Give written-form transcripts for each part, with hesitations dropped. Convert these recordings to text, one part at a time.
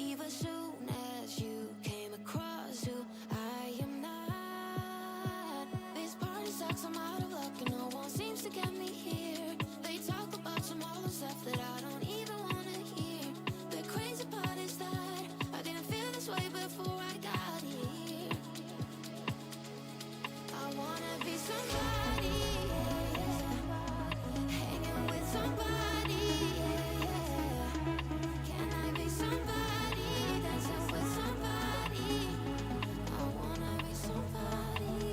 leave as soon as you came across who I am not. This party sucks, I'm out of luck, and no one seems to get me here. They talk about some all the stuff that I don't even want to hear. The crazy part is that I didn't feel this way before I got here. I wanna be somebody, hanging with somebody, Can I be somebody, dancing with somebody? I wanna be somebody,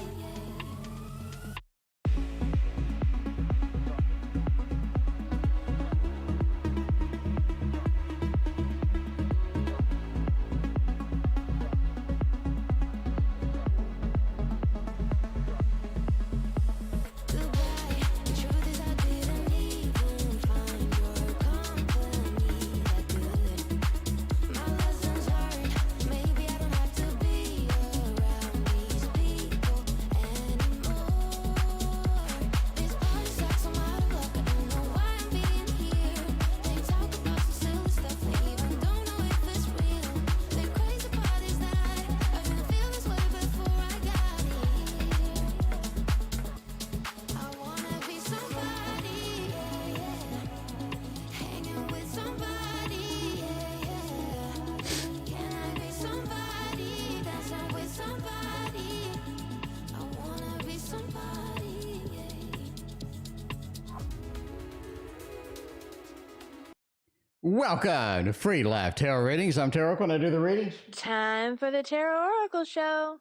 Goodbye. The truth is I didn't even find your company that good. My lessons learned. Maybe I don't have to be around these people anymore. This party sucks, I'm out of luck, I don't know why I'm being here. They talk about some silly stuff, they even don't know if it's real. The crazy part is that I didn't feel this way before I got here. I wanna be somebody, hanging with somebody, Can I be somebody, dancing with somebody? I wanna be somebody, Welcome to Free Live Tarot Readings. I'm TarotOracle and I do the readings. Time for the TarotOracle show.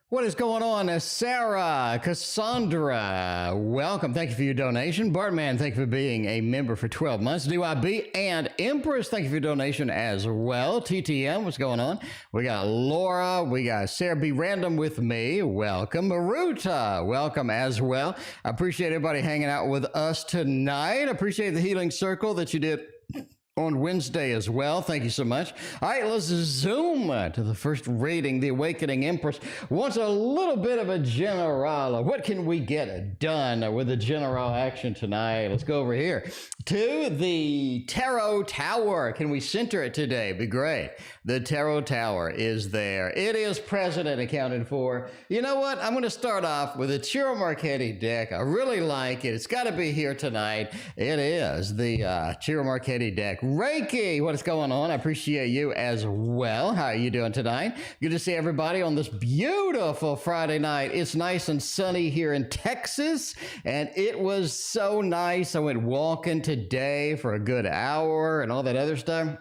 What is going on, Sarah, Cassandra? Welcome. Thank you for your donation. Bartman, thank you for being a member for 12 months. DYB and Empress, thank you for your donation as well. TTM, what's going on? We got Laura. We got Sarah B. Random with me. Welcome. Maruta, welcome as well. I appreciate everybody hanging out with us tonight. I appreciate the healing circle that you did on Wednesday as well. Thank you so much. All right, let's zoom to the first reading. The Awakening Empress wants a little bit of a general. What can we get done with a general action tonight? Let's go over here to the Tarot Tower. Can we center it today? Be great. The Tarot Tower is there. It is present and accounted for. You know what? I'm going to start off with a Tarot Marchetti deck. I really like it. It's got to be here tonight. It is the Tarot Marchetti deck. Reiki, what is going on? I appreciate you as well. How are you doing tonight? Good to see everybody on this beautiful Friday night. It's nice and sunny here in Texas, and it was so nice. I went walking today for a good hour and all that other stuff.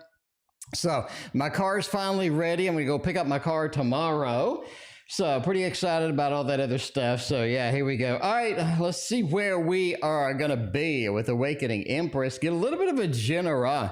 So my car is finally ready. I'm going to go pick up my car tomorrow. So pretty excited about all that other stuff. So yeah, here we go. All right, let's see where we are going to be with Awakening Empress. Get a little bit of a general.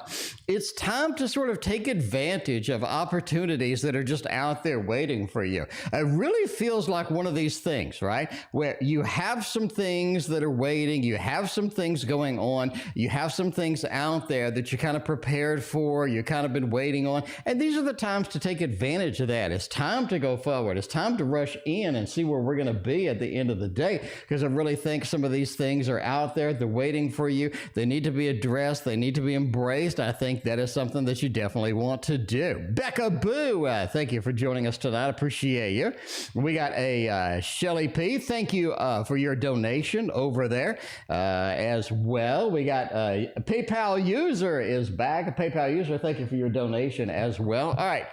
It's time to sort of take advantage of opportunities that are just out there waiting for you. It really feels like one of these things, right? Where you have some things that are waiting. You have some things going on. You have some things out there that you kind of prepared for. You kind of been waiting on. And these are the times to take advantage of that. It's time to go forward. It's time to rush in and see where we're going to be at the end of the day, because I really think some of these things are out there. They're waiting for you. They need to be addressed. They need to be embraced. I think that is something that you definitely want to do. Becca Boo, thank you for joining us tonight. I appreciate you. We got a Shelly P. Thank you for your donation over there as well. We got a PayPal user is back. A PayPal user, thank you for your donation as well. All right.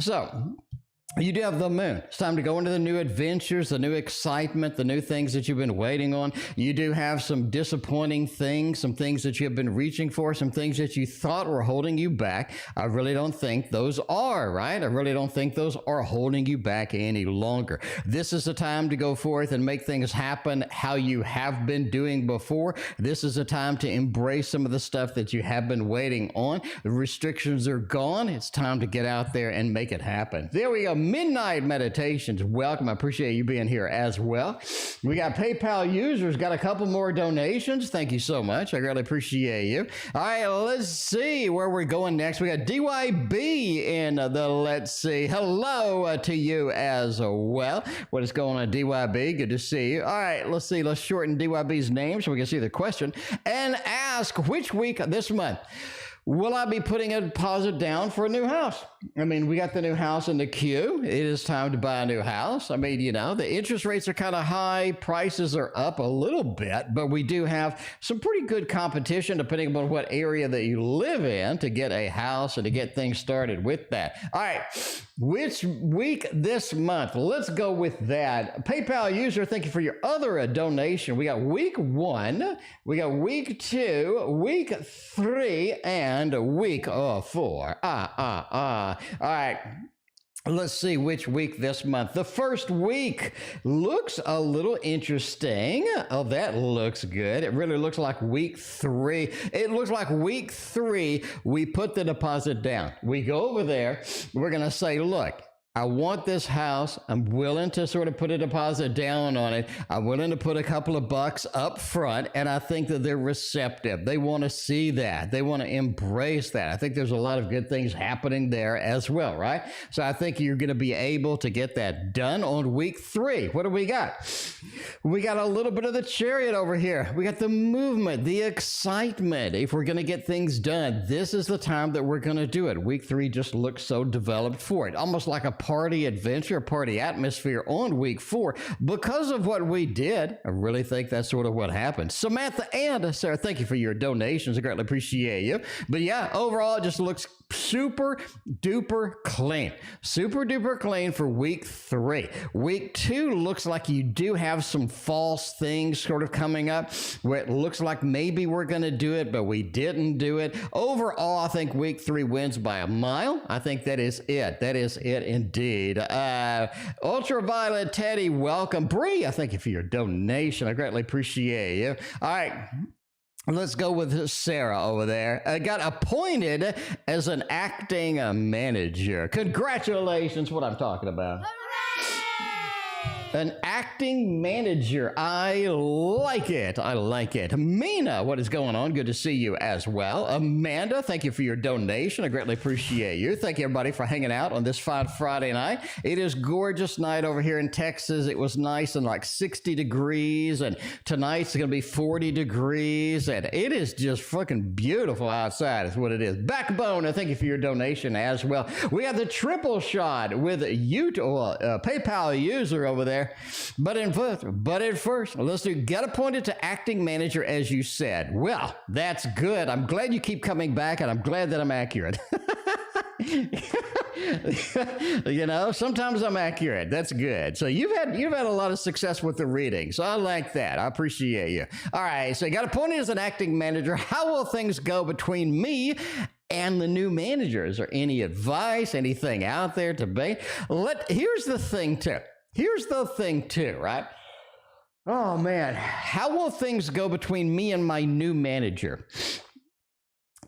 So you do have the moon. It's time to go into the new adventures, the new excitement, the new things that you've been waiting on. You do have some disappointing things, some things that you have been reaching for, some things that you thought were holding you back. I really don't think those are, right? I really don't think those are holding you back any longer. This is the time to go forth and make things happen how you have been doing before. This is a time to embrace some of the stuff that you have been waiting on. The restrictions are gone. It's time to get out there and make it happen. There we go. Midnight Meditations. Welcome. I appreciate you being here as well. We got PayPal users, got a couple more donations. Thank you so much. I really appreciate you. All right, let's see where we're going next. We got DYB in the let's see. Hello to you as well. What is going on, DYB? Good to see you. All right, let's see. Let's shorten DYB's name so we can see the question and ask which week this month. Will I be putting a deposit down for a new house? I mean, we got the new house in the queue. It is time to buy a new house. I mean, you know, the interest rates are kind of high. Prices are up a little bit, but we do have some pretty good competition depending upon what area that you live in to get a house and to get things started with that. All right. Which week this month? Let's go with that. PayPal user, thank you for your other donation. We got week 1, we got week 2, week 3, and week 4. All right. Let's see which week this month. The first week looks a little interesting. Oh, that looks good. It really looks like week 3. It looks like week 3, we put the deposit down. We go over there. We're going to say, look, I want this house. I'm willing to sort of put a deposit down on it. I'm willing to put a couple of bucks up front, and I think that they're receptive. They want to see that. They want to embrace that. I think there's a lot of good things happening there as well, right? So I think you're going to be able to get that done on week 3. What do we got? We got a little bit of the Chariot over here. We got the movement, the excitement. If we're going to get things done, this is the time that we're going to do it. Week 3 just looks so developed for it, almost like a party adventure, party atmosphere on week 4 because of what we did. I really think that's sort of what happened. Samantha and Sarah, thank you for your donations. I greatly appreciate you. But yeah, overall, it just looks super duper clean. Super duper clean for week 3. Week 2 looks like you do have some false things sort of coming up where it looks like maybe we're going to do it, but we didn't do it. Overall, I think week 3 wins by a mile. I think that is it. That is it indeed. Ultraviolet Teddy, welcome. Bri, I thank you for your donation. I greatly appreciate you. All right. Let's go with Sarah over there. Got appointed as an acting manager. Congratulations, what I'm talking about. An acting manager. I like it. I like it. Mina, what is going on? Good to see you as well. Amanda, thank you for your donation. I greatly appreciate you. Thank you, everybody, for hanging out on this fine Friday night. It is gorgeous night over here in Texas. It was nice and like 60 degrees, and tonight's going to be 40 degrees, and it is just fucking beautiful outside is what it is. Backbone, thank you for your donation as well. We have the triple shot with PayPal user over there. But at first, let's do get appointed to acting manager, as you said. Well, that's good. I'm glad you keep coming back, and I'm glad that I'm accurate. You know, sometimes I'm accurate. That's good. So you've had a lot of success with the reading. So I like that. I appreciate you. All right. So you got appointed as an acting manager. How will things go between me and the new manager? Is there any advice, anything out there to be? Here's the thing too, right? Oh man, how will things go between me and my new manager?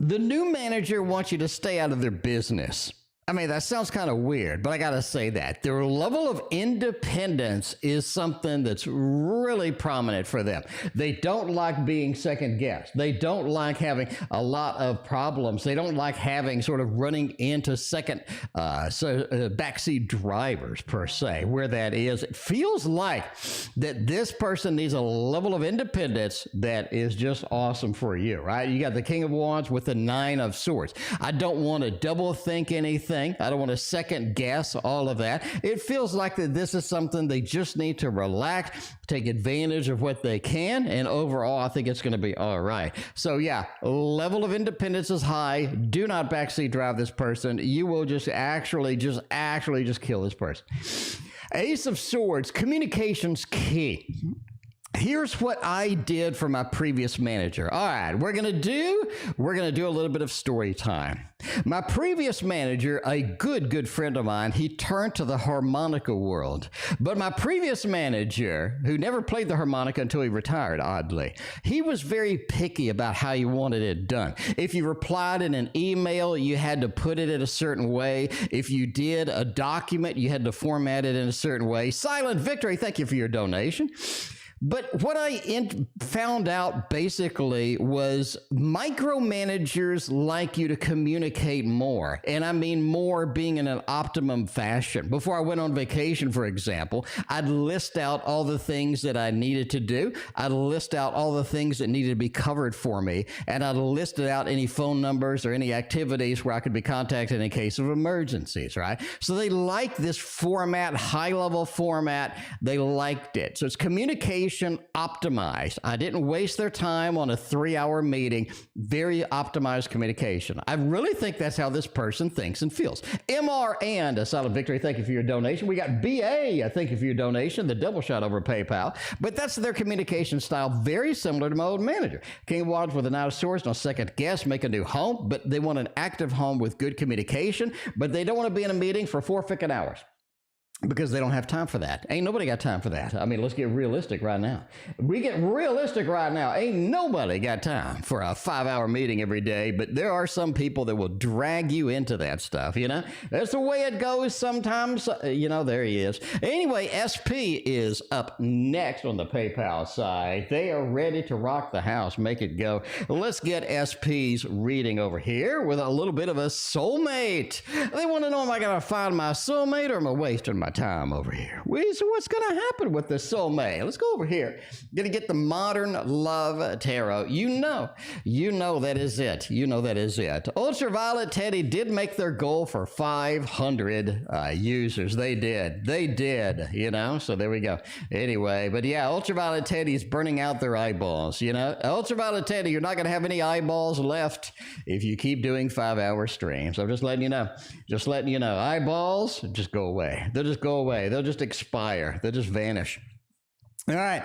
The new manager wants you to stay out of their business. I mean, that sounds kind of weird, but I got to say that their level of independence is something that's really prominent for them. They don't like being second guessed. They don't like having a lot of problems. They don't like having sort of running into backseat drivers per se, where that is. It feels like that this person needs a level of independence that is just awesome for you, right? You got the King of Wands with the Nine of Swords. I don't want to double think anything. I don't want to second guess all of that. It feels like that this is something they just need to relax, take advantage of what they can, and overall, I think it's going to be all right. So yeah, level of independence is high. Do not backseat drive this person. You will just actually kill this person. Ace of Swords, communication's key. Here's what I did for my previous manager. All right, we're gonna do a little bit of story time. My previous manager, a good friend of mine, he turned to the harmonica world. But my previous manager, who never played the harmonica until he retired, oddly, he was very picky about how he wanted it done. If you replied in an email, you had to put it in a certain way. If you did a document, you had to format it in a certain way. Silent Victory, thank you for your donation. But what I found out basically was micromanagers like you to communicate more. And I mean more being in an optimum fashion. Before I went on vacation, for example, I'd list out all the things that I needed to do. I'd list out all the things that needed to be covered for me. And I'd listed out any phone numbers or any activities where I could be contacted in case of emergencies, right? So they liked this format, high-level format. They liked it. So it's communication optimized. I didn't waste their time on a 3-hour meeting. Very optimized communication. I really think that's how this person thinks and feels. MR and a solid victory. Thank you for your donation. We got BA. Thank you for your donation. The double shot over PayPal. But that's their communication style. Very similar to my old manager. King of Wands with a Knight of Swords. No second guess. Make a new home. But they want an active home with good communication. But they don't want to be in a meeting for 4 freaking hours, because they don't have time for that. Ain't nobody got time for that. I mean, let's get realistic right now. We get realistic right now. Ain't nobody got time for a 5-hour meeting every day, but there are some people that will drag you into that stuff, you know? That's the way it goes sometimes. You know, there he is. Anyway, SP is up next on the PayPal side. They are ready to rock the house, make it go. Let's get SP's reading over here with a little bit of a soulmate. They want to know, am I going to find my soulmate, or am I wasting my time over here? So what's going to happen with the soulmate? Let's go over here. Going to get the modern love tarot. You know that is it. You know that is it. Ultraviolet Teddy did make their goal for 500 users. They did, you know, so there we go. Anyway, but yeah, Ultraviolet Teddy's burning out their eyeballs, you know. Ultraviolet Teddy, you're not going to have any eyeballs left if you keep doing 5-hour streams. I'm just letting you know. Just letting you know. Eyeballs just go away. They'll just go away. They'll just expire. They'll just vanish. All right.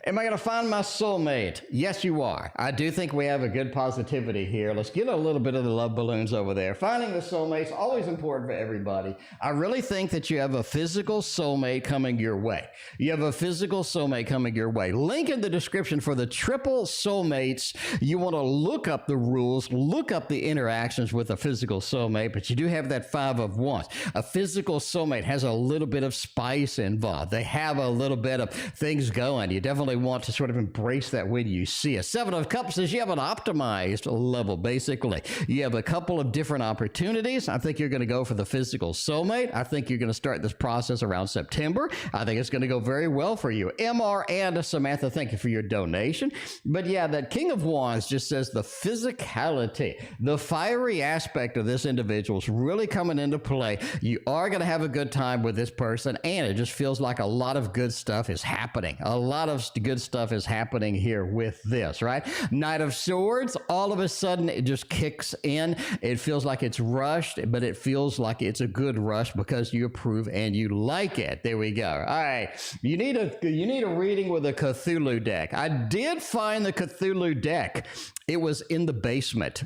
Am I going to find my soulmate? Yes, you are. I do think we have a good positivity here. Let's get a little bit of the love balloons over there. Finding the soulmate's always important for everybody. I really think that you have a physical soulmate coming your way. You have a physical soulmate coming your way. Link in the description for the triple soulmates. You want to look up the rules, look up the interactions with a physical soulmate, but you do have that 5 of Wands. A physical soulmate has a little bit of spice involved. They have a little bit of things going. You definitely want to sort of embrace that when you see it. 7 of Cups says you have an optimized level, basically. You have a couple of different opportunities. I think you're going to go for the physical soulmate. I think you're going to start this process around September. I think it's going to go very well for you. MR and Samantha, thank you for your donation. But yeah, that King of Wands just says the physicality, the fiery aspect of this individual is really coming into play. You are going to have a good time with this person, and it just feels like a lot of good stuff is happening. A lot of good stuff is happening here with this, right? Knight of Swords, all of a sudden it just kicks in. It feels like it's rushed, but it feels like it's a good rush because you approve and you like it. There we go. All right. You need a reading with a Cthulhu deck. I did find the Cthulhu deck. It was in the basement.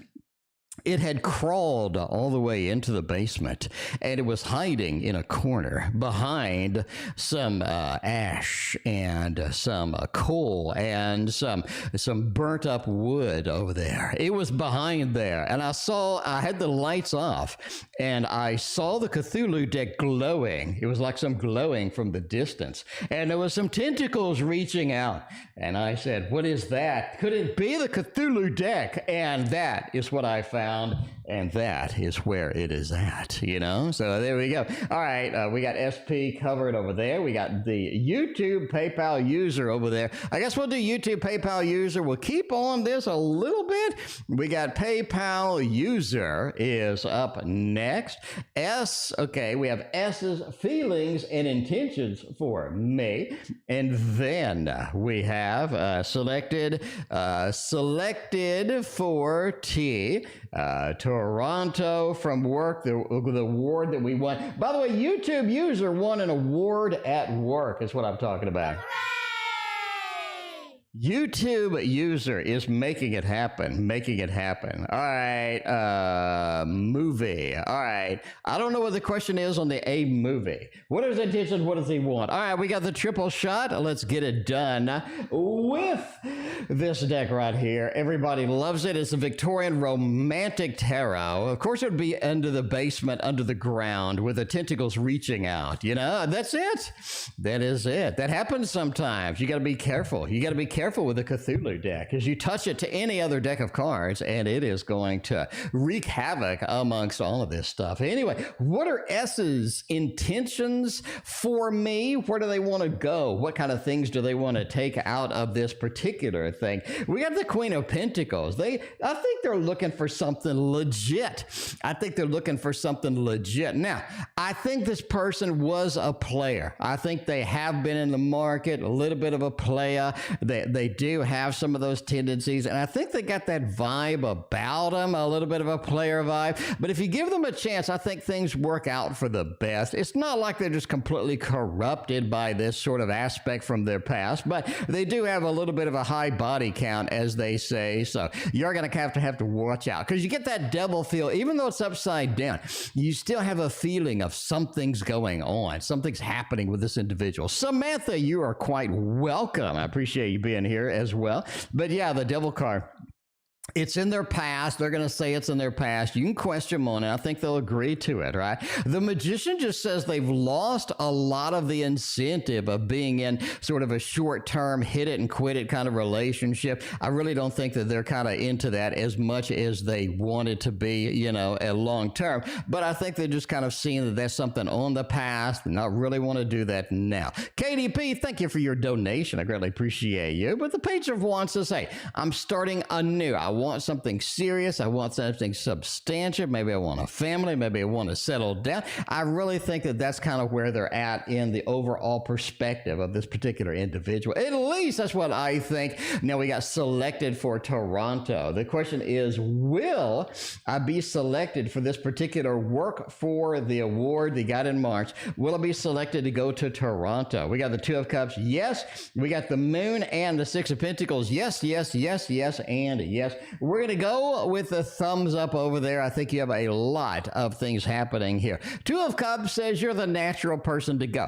It had crawled all the way into the basement, and it was hiding in a corner behind some ash and some coal and some burnt up wood over there. It was behind there, and I had the lights off, and I saw the Cthulhu deck glowing. It was like some glowing from the distance, and there was some tentacles reaching out, and I said, what is that? Could it be the Cthulhu deck? And that is what I found. And that is where it is at, you know? So there we go. All right, we got SP covered over there. We got the YouTube PayPal user over there. I guess we'll do YouTube PayPal user. We'll keep on this a little bit. We got PayPal user is up next. Okay, we have S's feelings and intentions for me. And then we have selected for T. Toronto from work, the award that we won. By the way, YouTube user won an award at work is what I'm talking about. YouTube user is making it happen, making it happen. All right, movie. All right. I don't know what the question is on the A movie. What is intention? What does he want? All right, we got the triple shot. Let's get it done with this deck right here. Everybody loves it. It's a Victorian romantic tarot. Of course, it would be under the basement, under the ground, with the tentacles reaching out. You know, that's it. That is it. That happens sometimes. You got to be careful. You got to be careful with the CTHULU deck, because you touch it to any other deck of cards and it is going to wreak havoc amongst all of this stuff. Anyway, what are S's intentions for me? Where do they want to go? What kind of things do they want to take out of this particular thing? We got the Queen of Pentacles. I think they're looking for something legit. I think they're looking for something legit. Now, I think this person was a player. I think they have been in the market, a little bit of a player. They do have some of those tendencies, and I think they got that vibe about them, a little bit of a player vibe. But if you give them a chance, I think things work out for the best. It's not like they're just completely corrupted by this sort of aspect from their past, but they do have a little bit of a high body count, as they say, so you're going to have to watch out, because you get that devil feel. Even though it's upside down, you still have a feeling of something's going on, something's happening with this individual. Samantha, you are quite welcome. I appreciate you being here as well. But yeah, the devil card, it's in their past. They're going to say it's in their past. You can question them on it. I think they'll agree to it, right? The Magician just says they've lost a lot of the incentive of being in sort of a short-term, hit-it-and-quit-it kind of relationship. I really don't think that they're kind of into that as much as they want it to be, you know, a long-term. But I think they're just kind of seeing that there's something on the past and not really want to do that now. KDP, thank you for your donation. I greatly appreciate you. But the Page of Wands says, hey, I'm starting anew. I want something serious. I want something substantial. Maybe I want a family. Maybe I want to settle down. I really think that that's kind of where they're at in the overall perspective of this particular individual. At least that's what I think. Now, we got selected for Toronto. The question is, will I be selected for this particular work for the award they got in March? Will I be selected to go to Toronto? We got the Two of Cups. Yes. We got the Moon and the Six of Pentacles. Yes, yes, yes, yes, and yes. We're going to go with the thumbs up over there. I think you have a lot of things happening here. Two of Cups says you're the natural person to go.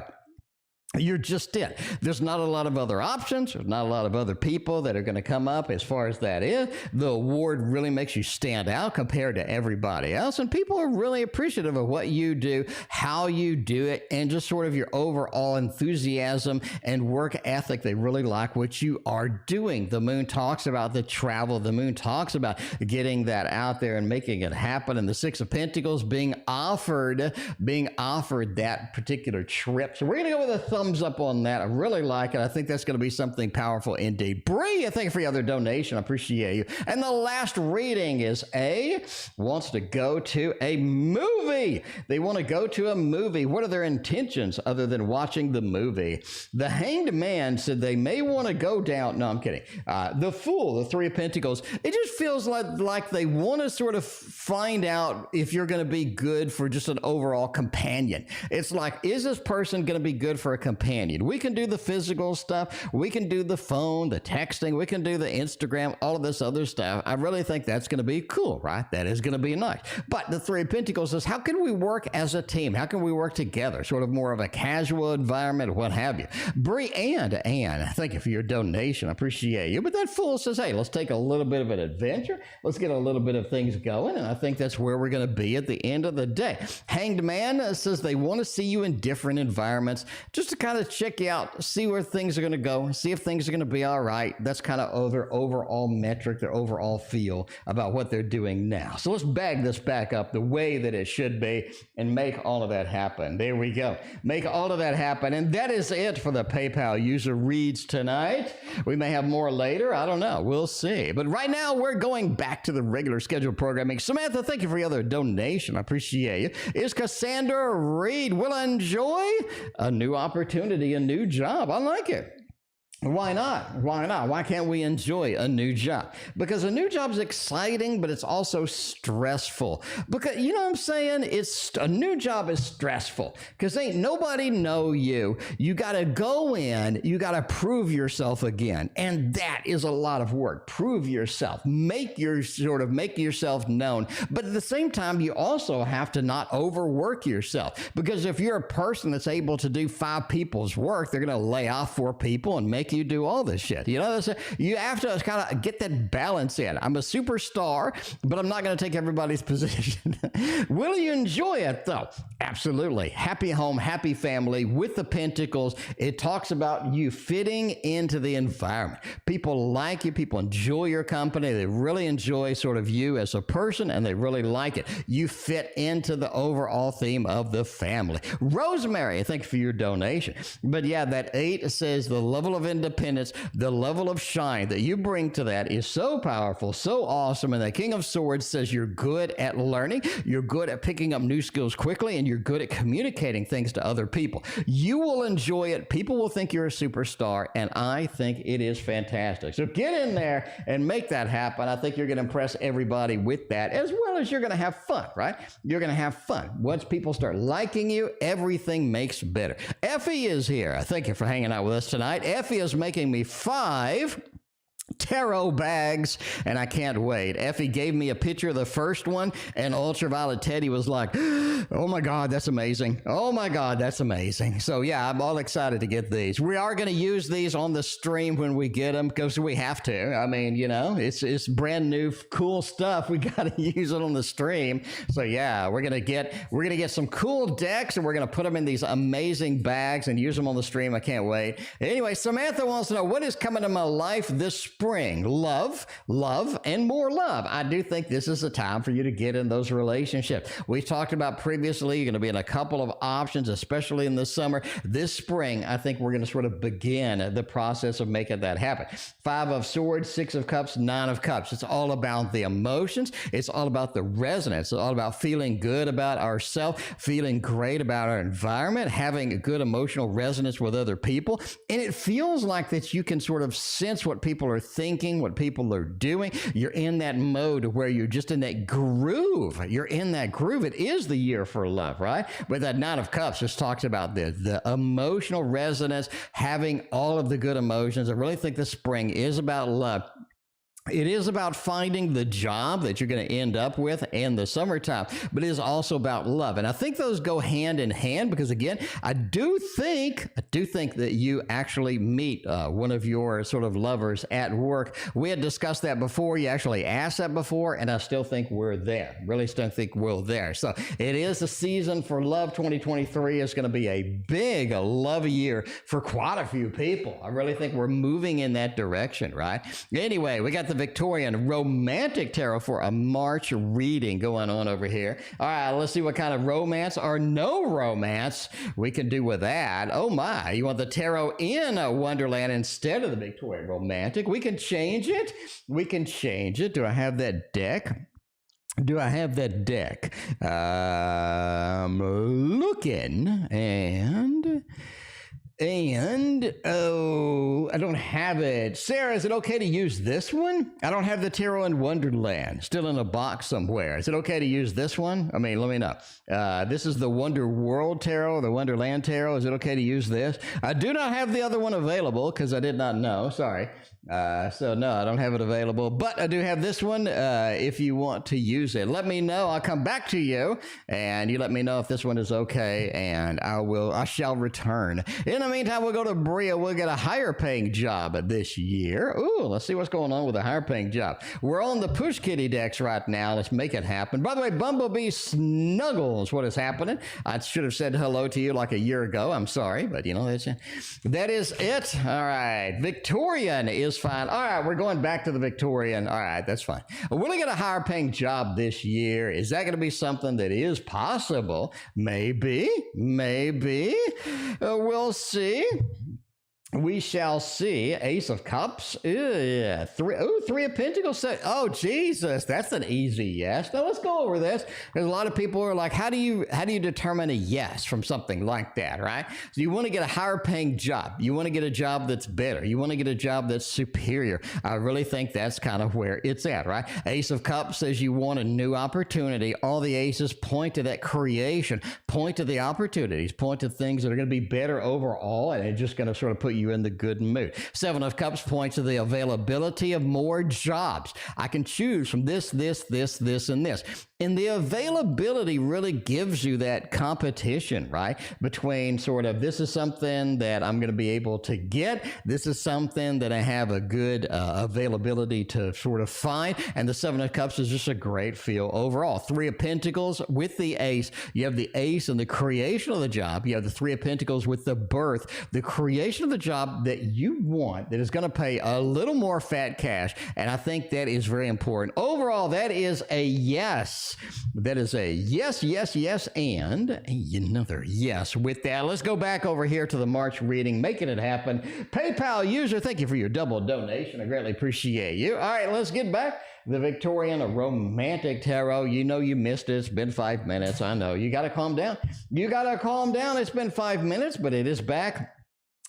You're just it. There's not a lot of other options. There's not a lot of other people that are going to come up as far as that is. The award really makes you stand out compared to everybody else. And people are really appreciative of what you do, how you do it, and just sort of your overall enthusiasm and work ethic. They really like what you are doing. The Moon talks about the travel. The Moon talks about getting that out there and making it happen. And the Six of Pentacles being offered that particular trip. So we're going to go with a thumbs up on that. I really like it. I think that's going to be something powerful indeed. Bri, thank you for your other donation. I appreciate you. And the last reading is A wants to go to a movie. They want to go to a movie. What are their intentions other than watching the movie? The Hanged Man said they may want to go down. No, I'm kidding. The Fool, the Three of Pentacles. It just feels like they want to sort of find out if you're going to be good for just an overall companion. It's like, is this person going to be good for a companion? We can do the physical stuff. We can do the phone, the texting. We can do the Instagram, all of this other stuff. I really think that's going to be cool, right? That is going to be nice. But the Three of Pentacles says, how can we work as a team? How can we work together? Sort of more of a casual environment, what have you. Bri and Ann, thank you for your donation. I appreciate you. But that Fool says, hey, let's take a little bit of an adventure. Let's get a little bit of things going. And I think that's where we're going to be at the end of the day. Hanged Man says they want to see you in different environments, just to kind of check you out, see where things are going to go, see if things are going to be all right. That's kind of their overall metric, their overall feel about what they're doing now. So let's bag this back up the way that it should be and make all of that happen. There we go. Make all of that happen. And that is it for the PayPal user reads tonight. We may have more later. I don't know. We'll see. But right now, we're going back to the regular scheduled programming. Samantha, thank you for your other donation. I appreciate you. Is Cassandra Reed will enjoy a new opportunity, a new job. I like it. Why not? Why not? Why can't we enjoy a new job? Because a new job is exciting, but it's also stressful. Because you know what I'm saying? It's a new job is stressful because ain't nobody know you. You got to go in, you got to prove yourself again. And that is a lot of work. Prove yourself, make yourself known. But at the same time, you also have to not overwork yourself, because if you're a person that's able to do 5 people's work, they're going to lay off 4 people and make you do all this shit. You know, you have to kind of get that balance in. I'm a superstar, but I'm not going to take everybody's position. Will you enjoy it though? Absolutely. Happy home, happy family with the pentacles. It talks about you fitting into the environment. People like you. People enjoy your company. They really enjoy sort of you as a person, and they really like it. You fit into the overall theme of the family. Rosemary, thank you for your donation. But yeah, that 8 says the level of independence, the level of shine that you bring to that is so powerful, so awesome. And the King of Swords says you're good at learning, you're good at picking up new skills quickly, and you're good at communicating things to other people. You will enjoy it. People will think you're a superstar, and I think it is fantastic. So get in there and make that happen. I think you're going to impress everybody with that, as well as you're going to have fun, right? You're going to have fun. Once people start liking you, everything makes better. Effie is here. Thank you for hanging out with us tonight. Effie is making me 5 tarot bags, and I can't wait. Effie gave me a picture of the first one, and Ultraviolet Teddy was like, oh my God, that's amazing. Oh my God, that's amazing. So yeah, I'm all excited to get these. We are going to use these on the stream when we get them, because we have to. I mean, you know, it's brand new, cool stuff. We got to use it on the stream. So yeah, we're going to get some cool decks, and we're going to put them in these amazing bags and use them on the stream. I can't wait. Anyway, Samantha wants to know, what is coming to my life this spring? Love, and more love. I do think this is a time for you to get in those relationships. We talked about previously, you're going to be in a couple of options, especially in the summer. This spring, I think we're going to sort of begin the process of making that happen. 5 of Swords, 6 of Cups, 9 of Cups. It's all about the emotions. It's all about the resonance. It's all about feeling good about ourselves, feeling great about our environment, having a good emotional resonance with other people. And it feels like that you can sort of sense what people are thinking, what people are doing. You're in that mode where you're just in that groove. You're in that groove. It is the year for love, right? But that 9 of Cups just talks about the emotional resonance, having all of the good emotions. I really think the spring is about love. It is about finding the job that you're going to end up with in the summertime, but it is also about love. And I think those go hand in hand, because again, I do think that you actually meet one of your sort of lovers at work. We had discussed that before. You actually asked that before, and I still think we're there. Really still think we're there. So it is a season for love. 2023 is going to be a big love year for quite a few people. I really think we're moving in that direction, right? Anyway, we got the Victorian Romantic Tarot for a March reading going on over here. All right, let's see what kind of romance or no romance we can do with that. Oh my, you want the tarot in a Wonderland instead of the Victorian Romantic? We can change it. We can change it. Do I have that deck? Do I have that deck? I'm looking, and oh, I don't have it. Sarah, is it okay to use this one? I don't have the Tarot in Wonderland, still in a box somewhere. Is it okay to use this one? I mean, let me know. This is the Wonder World Tarot, the Wonderland Tarot. Is it okay to use this? I do not have the other one available because I did not know. Sorry. So no, I don't have it available, but I do have this one. If you want to use it, let me know. I'll come back to you, and you let me know if this one is okay, and I shall return. In the meantime, we'll go to Bri. We'll get a higher paying job this year. Ooh, let's see what's going on with a higher paying job. We're on the Push Kitty decks right now. Let's make it happen. By the way, Bumblebee Snuggles, what is happening? I should have said hello to you like a year ago. I'm sorry, but you know, that is it. All right. Victorian is fine. All right, we're going back to the Victorian. All right, that's fine. Will I get a higher paying job this year? Is that going to be something that is possible? Maybe. We'll see. we shall see Ace of Cups. Three of Pentacles. Oh, Jesus, that's an easy yes. Now let's go over this. There's a lot of people who are like, how do you determine a yes from something like that, right? So you want to get a higher paying job. You want to get a job that's better. You want to get a job that's superior. I really think that's kind of where it's at, right? Ace of Cups says you want a new opportunity. All the aces point to that creation, point to the opportunities, point to things that are going to be better overall, and it's just going to sort of put you in the good mood. Seven of Cups points to the availability of more jobs. I can choose from this, and this. And the availability really gives you that competition, right? Between sort of, this is something that I'm going to be able to get. This is something that I have a good availability to sort of find. And the Seven of Cups is just a great feel overall. Three of Pentacles with the Ace. You have the Ace and the creation of the job. You have the Three of Pentacles with the birth, the creation of the job that you want, that is going to pay a little more fat cash. And I think that is very important. Overall, that is a yes. That is a yes, and another yes. With that, let's go back over here to the March reading, making it happen. PayPal user, thank you for your double donation. I greatly appreciate you. All right, let's get back. The Victorian Romantic Tarot. You know you missed it. It's been 5 minutes. I know. You got to calm down. You got to calm down. It's been 5 minutes, but it is back.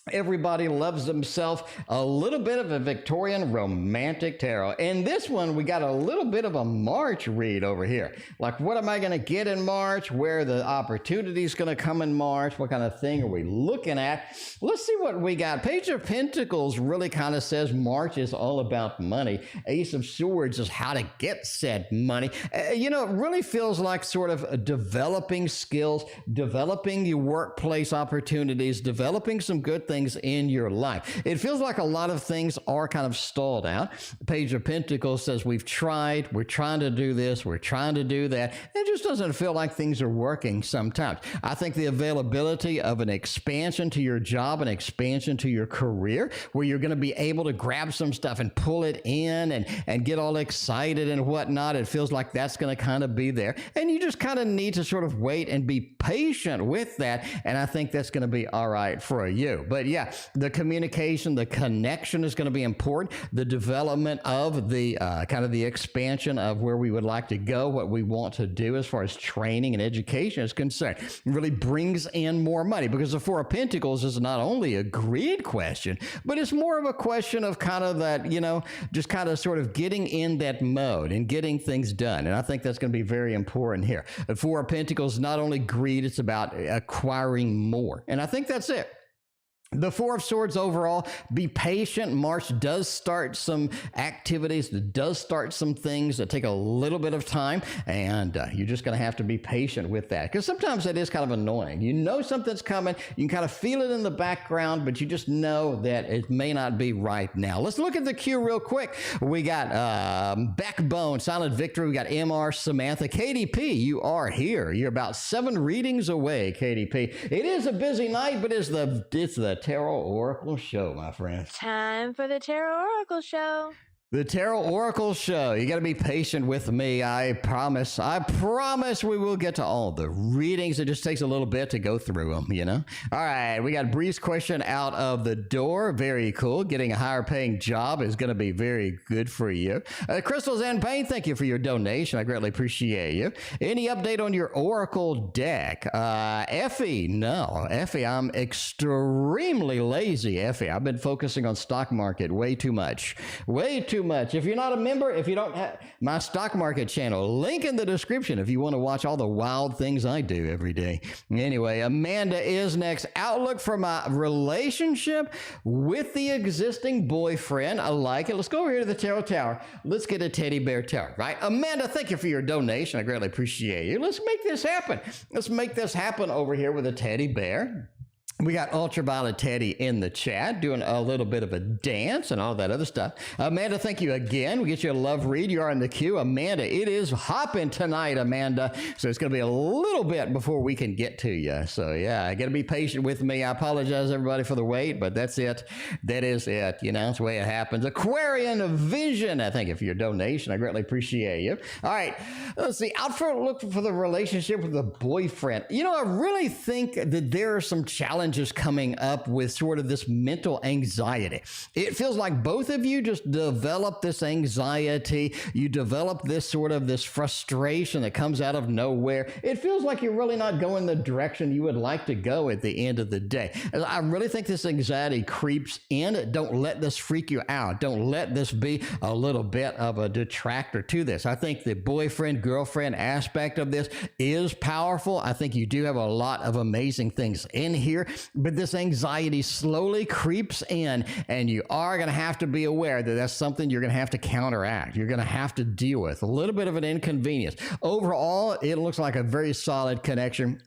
Everybody loves themselves a little bit of a Victorian Romantic Tarot. And this one, we got a little bit of a March read over here. Like, what am I going to get in March? Where the opportunity is going to come in March? What kind of thing are we looking at? Let's see what we got. Page of Pentacles really kind of says March is all about money. Ace of Swords is how to get said money. You know, it really feels like sort of developing skills, developing your workplace opportunities, developing some good things in your life. It feels like a lot of things are kind of stalled out. Page of Pentacles says we're trying to do this, we're trying to do that. It just doesn't feel like things are working sometimes. I think the availability of an expansion to your job, an expansion to your career, where you're going to be able to grab some stuff and pull it in and get all excited and whatnot, it feels like that's going to kind of be there. And you just kind of need to sort of wait and be patient with that. And I think that's going to be all right for you. But yeah, the communication, the connection is going to be important. The development of the kind of the expansion of where we would like to go, what we want to do as far as training and education is concerned, really brings in more money, because the Four of Pentacles is not only a greed question, but it's more of a question of kind of that, you know, just kind of sort of getting in that mode and getting things done. And I think that's going to be very important here. The Four of Pentacles is not only greed, it's about acquiring more. And I think that's it. The Four of Swords overall, be patient. March does start some activities, it does start some things that take a little bit of time, and you're just going to have to be patient with that, because sometimes that is kind of annoying. You know something's coming, you can kind of feel it in the background, but you just know that it may not be right now. Let's look at the queue real quick. We got Backbone, Silent Victory, we got MR, Samantha, KDP, you are here. You're about 7 readings away, KDP. It is a busy night, but it's the Tarot Oracle Show, my friends. Time for the Tarot Oracle Show. The Tarot Oracle Show. You got to be patient with me. I promise we will get to all the readings. It just takes a little bit to go through them, you know? All right, we got Bri's question out of the door. Very cool. Getting a higher paying job is going to be very good for you. Crystals and Pain, thank you for your donation. I greatly appreciate you. Any update on your Oracle deck? Effie, no. Effie, I'm extremely lazy, Effie. I've been focusing on stock market way too much. Way too much. If you're not a member, if you don't have my stock market channel, link in the description if you want to watch all the wild things I do every day. Anyway, Amanda is next. Outlook for my relationship with the existing boyfriend. I like it. Let's go over here to the Tarot Tower. Let's get a teddy bear tower, right? Amanda, thank you for your donation. I greatly appreciate you. Let's make this happen. Let's make this happen over here with a teddy bear. We got Ultraviolet Teddy in the chat doing a little bit of a dance and all that other stuff. Amanda, thank you again. We get you a love read. You are in the queue. Amanda, it is hopping tonight, Amanda. So it's going to be a little bit before we can get to you. So yeah, got to be patient with me. I apologize, everybody, for the wait, but that's it. That is it. You know, it's the way it happens. Aquarian Vision, I thank you for your donation. I greatly appreciate you. All right, let's see. Look for the relationship with the boyfriend. You know, I really think that there are some challenges challenges coming up with sort of this mental anxiety. It feels like both of you just develop this anxiety. You develop this sort of this frustration that comes out of nowhere. It feels like you're really not going the direction you would like to go at the end of the day. I really think this anxiety creeps in. Don't let this freak you out. Don't let this be a little bit of a detractor to this. I think the boyfriend, girlfriend aspect of this is powerful. I think you do have a lot of amazing things in here, but this anxiety slowly creeps in, and you are going to have to be aware that that's something you're going to have to counteract. You're going to have to deal with a little bit of an inconvenience. Overall, it looks like a very solid connection.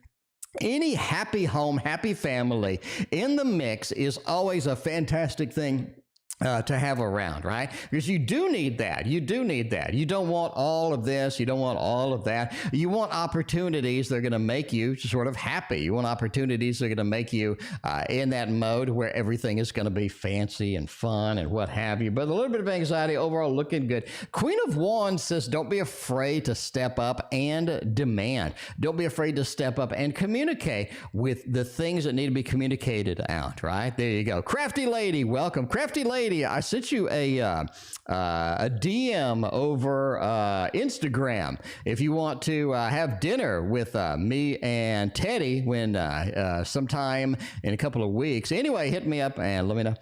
Any happy home, happy family in the mix is always a fantastic thing to have around, right? Because you do need that. You do need that. You don't want all of this. You don't want all of that. You want opportunities that are going to make you sort of happy. You want opportunities that are going to make you in that mode where everything is going to be fancy and fun and what have you. But a little bit of anxiety, overall looking good. Queen of Wands says, don't be afraid to step up and demand. Don't be afraid to step up and communicate with the things that need to be communicated out, right? There you go. Crafty Lady, welcome. Crafty Lady, I sent you a DM over Instagram if you want to have dinner with me and Teddy when sometime in a couple of weeks. Anyway, hit me up and let me know.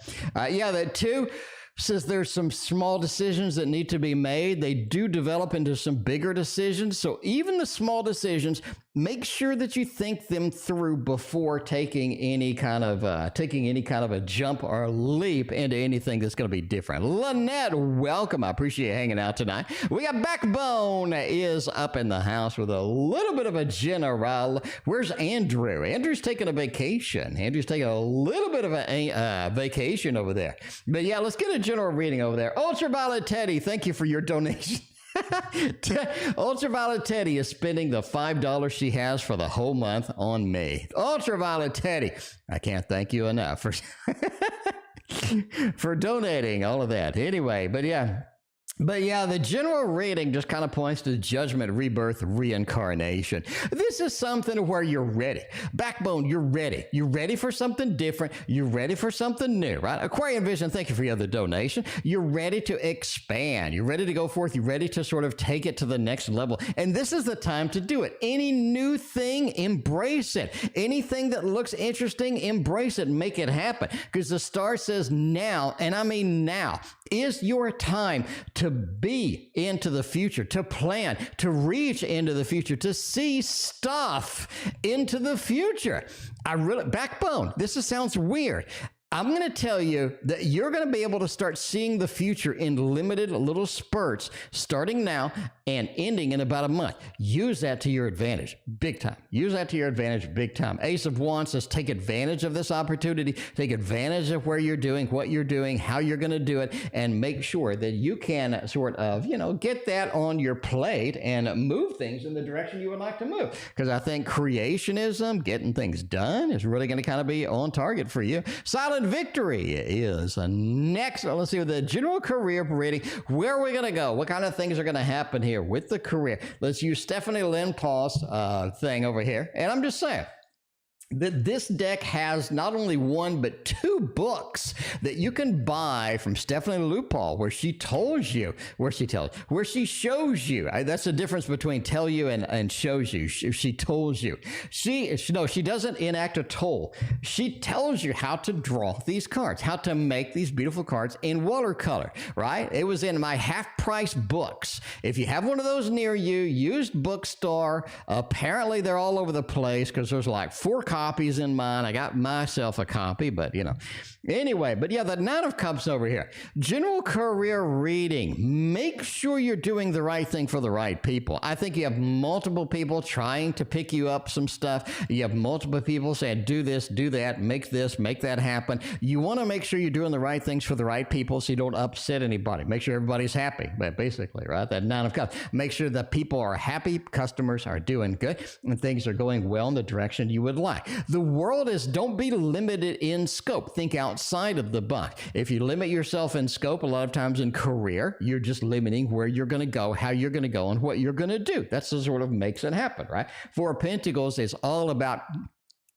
Yeah, that too. Says there's some small decisions that need to be made. They do develop into some bigger decisions. So even the small decisions, make sure that you think them through before taking any kind of a jump or leap into anything that's going to be different. Lynette, welcome. I appreciate you hanging out tonight. We got Backbone is up in the house with a little bit of a general. Where's Andrew? Andrew's taking a vacation. Andrew's taking a little bit of a vacation over there. But yeah, let's get a general reading over there. Ultraviolet Teddy, thank you for your donation. Ultraviolet Teddy is spending the $5 she has for the whole month on me. Ultraviolet Teddy, I can't thank you enough for for donating all of that. Anyway, but yeah, the general reading just kind of points to judgment, rebirth, reincarnation. This is something where you're ready. Backbone, you're ready. You're ready for something different. You're ready for something new, right? Aquarian Vision, thank you for your other donation. You're ready to expand. You're ready to go forth. You're ready to sort of take it to the next level. And this is the time to do it. Any new thing, embrace it. Anything that looks interesting, embrace it. Make it happen. Because the star says now, and I mean now, is your time to be into the future, to plan, to reach into the future, to see stuff into the future. Backbone, sounds weird. I'm going to tell you that you're going to be able to start seeing the future in limited little spurts starting now and ending in about a month. Use that to your advantage, big time. Use that to your advantage, big time. Ace of Wands says take advantage of this opportunity, take advantage of where you're doing, what you're doing, how you're going to do it, and make sure that you can sort of, get that on your plate and move things in the direction you would like to move. Because I think creationism, getting things done, is really going to kind of be on target for you. Silent Victory is next. Let's see, with the general career reading, where are we going to go? What kind of things are going to happen here with the career? Let's use Stephanie Lynn Paul's thing over here. And I'm just saying that this deck has not only one, but two books that you can buy from Stephanie Lupal, where she shows you. That's the difference between tell you and shows you. She tells you. She doesn't enact a toll. She tells you how to draw these cards, how to make these beautiful cards in watercolor, right? It was in my half-price books. If you have one of those near you, used bookstore. Apparently, they're all over the place because there's like 4 copies in mine. I got myself a copy, but anyway, but yeah, the Nine of Cups over here. General career reading. Make sure you're doing the right thing for the right people. I think you have multiple people trying to pick you up some stuff. You have multiple people saying, do this, do that, make this, make that happen. You want to make sure you're doing the right things for the right people so you don't upset anybody. Make sure everybody's happy, but basically, right? That Nine of Cups. Make sure that people are happy, customers are doing good, and things are going well in the direction you would like. The world is, don't be limited in scope. Think outside of the box. If you limit yourself in scope, a lot of times in career, you're just limiting where you're going to go, how you're going to go, and what you're going to do. That's the sort of makes it happen, right? Four of Pentacles is all about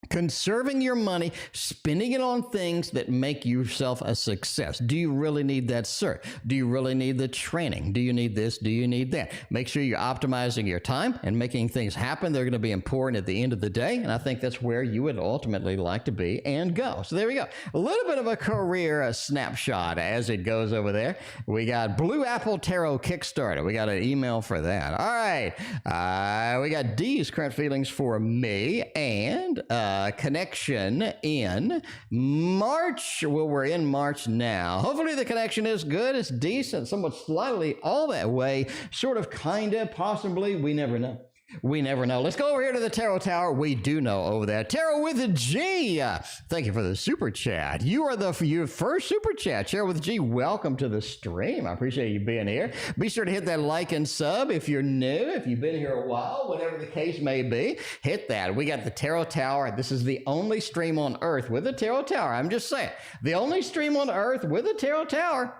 Conserving your money, spending it on things that make yourself a success. Do you really need that cert? Do you really need the training? Do you need this? Do you need that? Make sure you're optimizing your time and making things happen. They're going to be important at the end of the day, and I think that's where you would ultimately like to be and go. So there we go. A little bit of a career snapshot as it goes over there. We got Blue Apple Tarot Kickstarter. We got an email for that. All right. We got D's current feelings for me and connection in March. Well, we're in March now. Hopefully the connection is good. It's decent, somewhat slightly all that way, sort of, kind of, possibly. We never know. We never know. Let's go over here to the Tarot Tower. We do know over there. Tarot with a G. Thank you for the super chat. You are your first super chat. Tarot with a G. Welcome to the stream. I appreciate you being here. Be sure to hit that like and sub if you're new. If you've been here a while, whatever the case may be, hit that. We got the Tarot Tower. This is the only stream on Earth with a Tarot Tower. I'm just saying. The only stream on Earth with a Tarot Tower.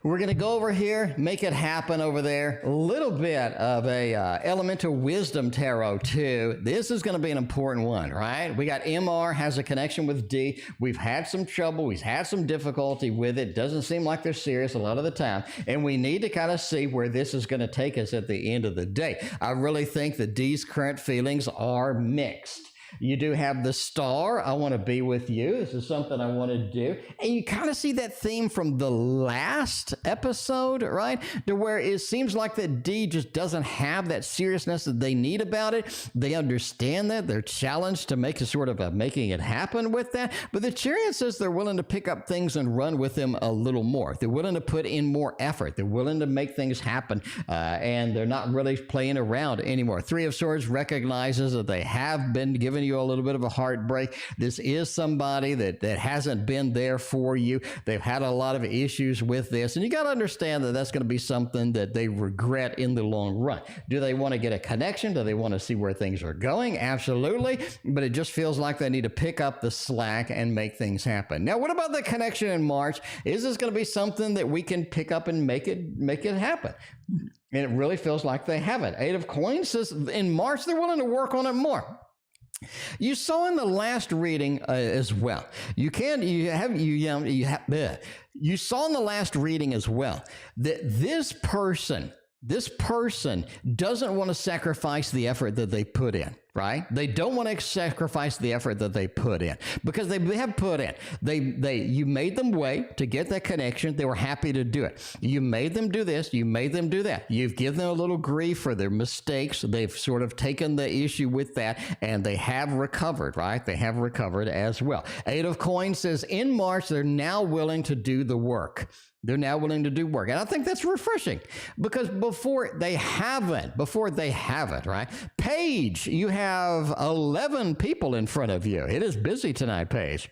We're going to go over here, make it happen over there. A little bit of a elemental wisdom tarot too. This is going to be an important one, right? We got MR has a connection with D. We've had some trouble. We've had some difficulty with it. Doesn't seem like they're serious a lot of the time. And we need to kind of see where this is going to take us at the end of the day. I really think that D's current feelings are mixed. You do have the Star, I want to be with you. This is something I want to do. And you kind of see that theme from the last episode, right? To where it seems like that D just doesn't have that seriousness that they need about it. They understand that. They're challenged to make a sort of making it happen with that. But the Chariot says they're willing to pick up things and run with them a little more. They're willing to put in more effort. They're willing to make things happen. And they're not really playing around anymore. Three of Swords recognizes that they have been given you a little bit of a heartbreak. This is somebody that hasn't been there for you. They've had a lot of issues with this, and you got to understand that that's going to be something that they regret in the long run. Do they want to get a connection? Do they want to see where things are going? Absolutely, but it just feels like they need to pick up the slack and make things happen. Now, what about the connection in March? Is this going to be something that we can pick up and make it happen? And it really feels like they haven't. Eight of Coins says in March they're willing to work on it more. You saw in the last reading as well. You saw in the last reading as well that this person doesn't want to sacrifice the effort that they put in, right? They don't want to sacrifice the effort that they put in because they have put in. You made them wait to get that connection. They were happy to do it. You made them do this. You made them do that. You've given them a little grief for their mistakes. They've sort of taken the issue with that, and they have recovered, right? They have recovered as well. Eight of Coins says in March, they're now willing to do the work. They're now willing to do work. And I think that's refreshing because before they haven't, right? Paige, you have 11 people in front of you. It is busy tonight, Paige.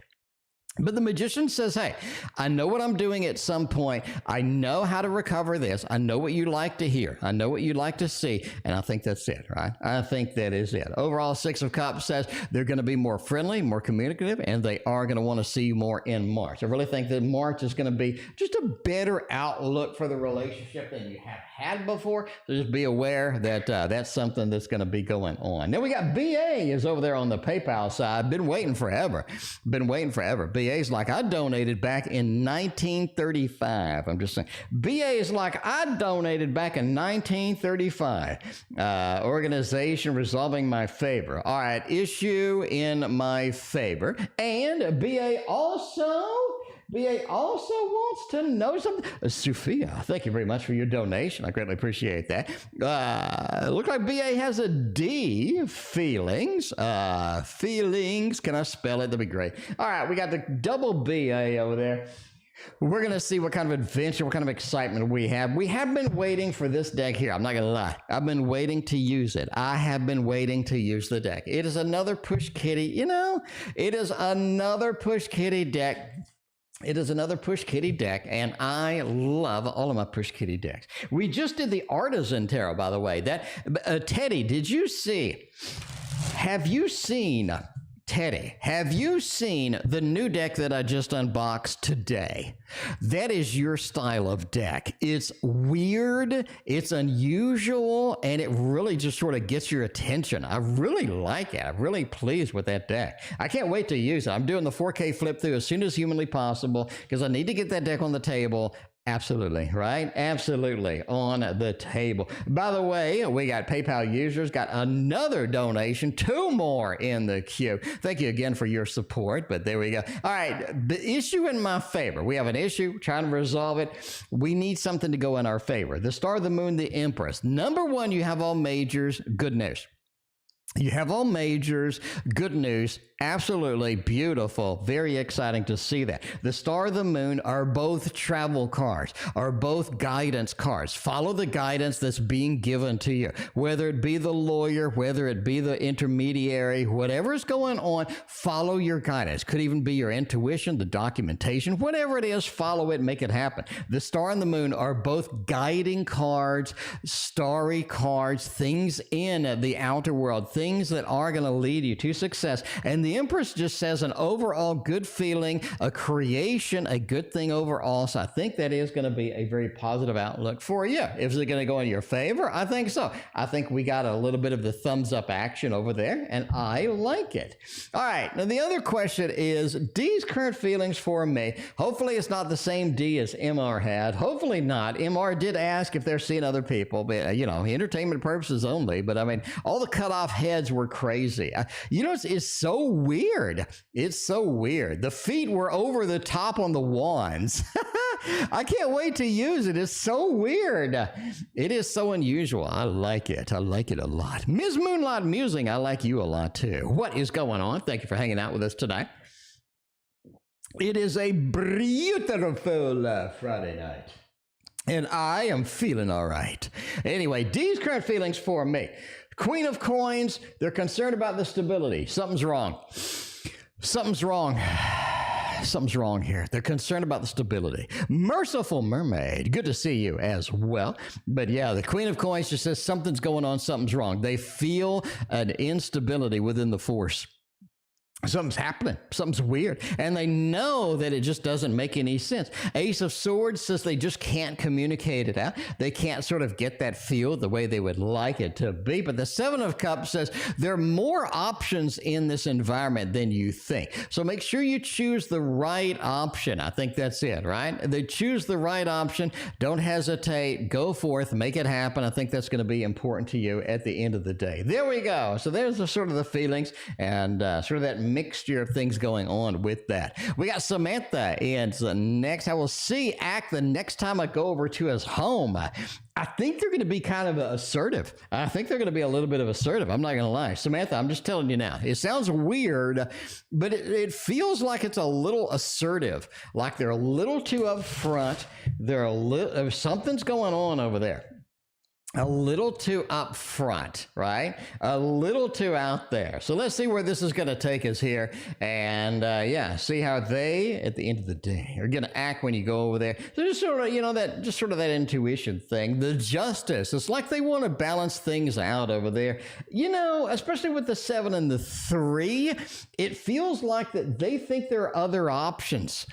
But the Magician says, hey, I know what I'm doing at some point. I know how to recover this. I know what you like to hear. I know what you like to see. And I think that's it, right? I think that is it. Overall, Six of Cups says they're going to be more friendly, more communicative, and they are going to want to see you more in March. I really think that March is going to be just a better outlook for the relationship than you have had before. So just be aware that that's something that's going to be going on. Now we got BA is over there on the PayPal side. Been waiting forever. BA's like, I donated back in 1935. I'm just saying. BA is like, I donated back in 1935. Organization resolving my favor. All right, issue in my favor. And BA also wants to know something. Sufia, thank you very much for your donation. I greatly appreciate that. Look like BA has a D, feelings. Feelings, can I spell it? That'd be great. All right, we got the double BA over there. We're going to see what kind of adventure, what kind of excitement we have. We have been waiting for this deck here. I'm not going to lie. I've been waiting to use it. I have been waiting to use the deck. It is another Push Kitty, it is another Push Kitty deck. It is another Push Kitty deck, and I love all of my Push Kitty decks. We just did the Artisan Tarot, by the way. Teddy, did you see? Have you seen Teddy, have you seen the new deck that I just unboxed today? That is your style of deck. It's weird, it's unusual, and it really just sort of gets your attention. I really like it. I'm really pleased with that deck. I can't wait to use it. I'm doing the 4K flip through as soon as humanly possible because I need to get that deck on the table. Absolutely, right? Absolutely on the table. By the way, we got PayPal users, got another donation, 2 more in the queue. Thank you again for your support, but there we go. All right, the issue in my favor. We have an issue, trying to resolve it. We need something to go in our favor. The star of the moon, the Empress. Number 1, you have all majors, good news. You have all majors, good news, absolutely beautiful, very exciting to see that. The star of the moon are both travel cards, are both guidance cards. Follow the guidance that's being given to you, whether it be the lawyer, whether it be the intermediary, whatever's going on, follow your guidance. Could even be your intuition, the documentation, whatever it is, follow it, make it happen. The star and the moon are both guiding cards, starry cards, things in the outer world, things that are going to lead you to success. And the Empress just says an overall good feeling, a creation, a good thing overall. So I think that is going to be a very positive outlook for you. Is it going to go in your favor? I think so. I think we got a little bit of the thumbs up action over there, and I like it. All right. Now, the other question is D's current feelings for me. Hopefully, it's not the same D as MR had. Hopefully not. MR did ask if they're seeing other people, but, you know, entertainment purposes only. But I mean, all the cutoff heads were crazy. You know, it's so weird. It's so weird. The feet were over the top on the wands. I can't wait to use it. It's so weird. It is so unusual. I like it. I like it a lot. Ms. Moonlight Musing, I like you a lot too. What is going on? Thank you for hanging out with us tonight. It is a beautiful Friday night, and I am feeling all right. Anyway, D's current feelings for me. Queen of Coins, they're concerned about the stability. Something's wrong. Something's wrong. Something's wrong here. They're concerned about the stability. Merciful Mermaid, good to see you as well. But yeah, the Queen of Coins just says something's going on, something's wrong. They feel an instability within the force. Something's happening. Something's weird. And they know that it just doesn't make any sense. Ace of Swords says they just can't communicate it out. They can't sort of get that feel the way they would like it to be. But the Seven of Cups says there are more options in this environment than you think. So make sure you choose the right option. I think that's it, right? They choose the right option. Don't hesitate. Go forth. Make it happen. I think that's going to be important to you at the end of the day. There we go. So there's the sort of the feelings and sort of that mixture of things going on with that. We got Samantha in the next. I will see Act the next time I go over to his home. I think they're going to be kind of assertive. I think they're going to be a little bit of assertive. I'm not going to lie. Samantha, I'm just telling you now. It sounds weird, but it feels like it's a little assertive, like they're a little too upfront. They're a little, something's going on over there. A little too up front, right? A little too out there. So let's see where this is going to take us here. And yeah, see how they, at the end of the day, are going to act when you go over there. So just sort of, you know, that just sort of that intuition thing. The justice. It's like they want to balance things out over there. You know, especially with the 7 and the 3, it feels like that they think there are other options.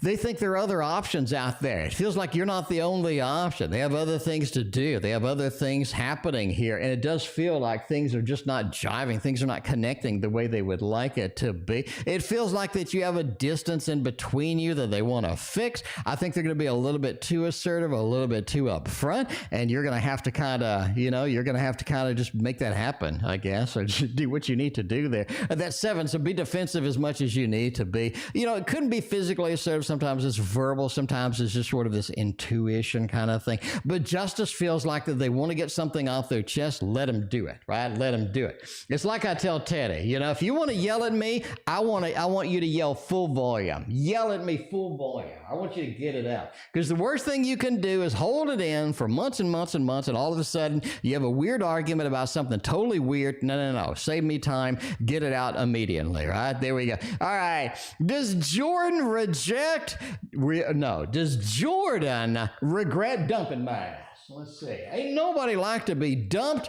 They think there are other options out there. It feels like you're not the only option. They have other things to do. They have other things happening here, and it does feel like things are just not jiving. Things are not connecting the way they would like it to be. It feels like that you have a distance in between you that they want to fix. I think they're going to be a little bit too assertive, a little bit too upfront, and you're going to have to kind of, you know, you're going to have to kind of just make that happen, I guess, or just do what you need to do there. That 7, so be defensive as much as you need to be. You know, it couldn't be physically assertive. Sometimes it's verbal. Sometimes it's just sort of this intuition kind of thing. But justice feels like that they want to get something off their chest. Let them do it, right? Let them do it. It's like I tell Teddy, you know, if you want to yell at me, I want you to yell full volume. Yell at me full volume. I want you to get it out. Because the worst thing you can do is hold it in for months and months and months, and all of a sudden you have a weird argument about something totally weird. No. Save me time. Get it out immediately, right? There we go. All right. Does Jordan reject? No. Does Jordan regret dumping my ass? Let's see. Ain't nobody like to be dumped,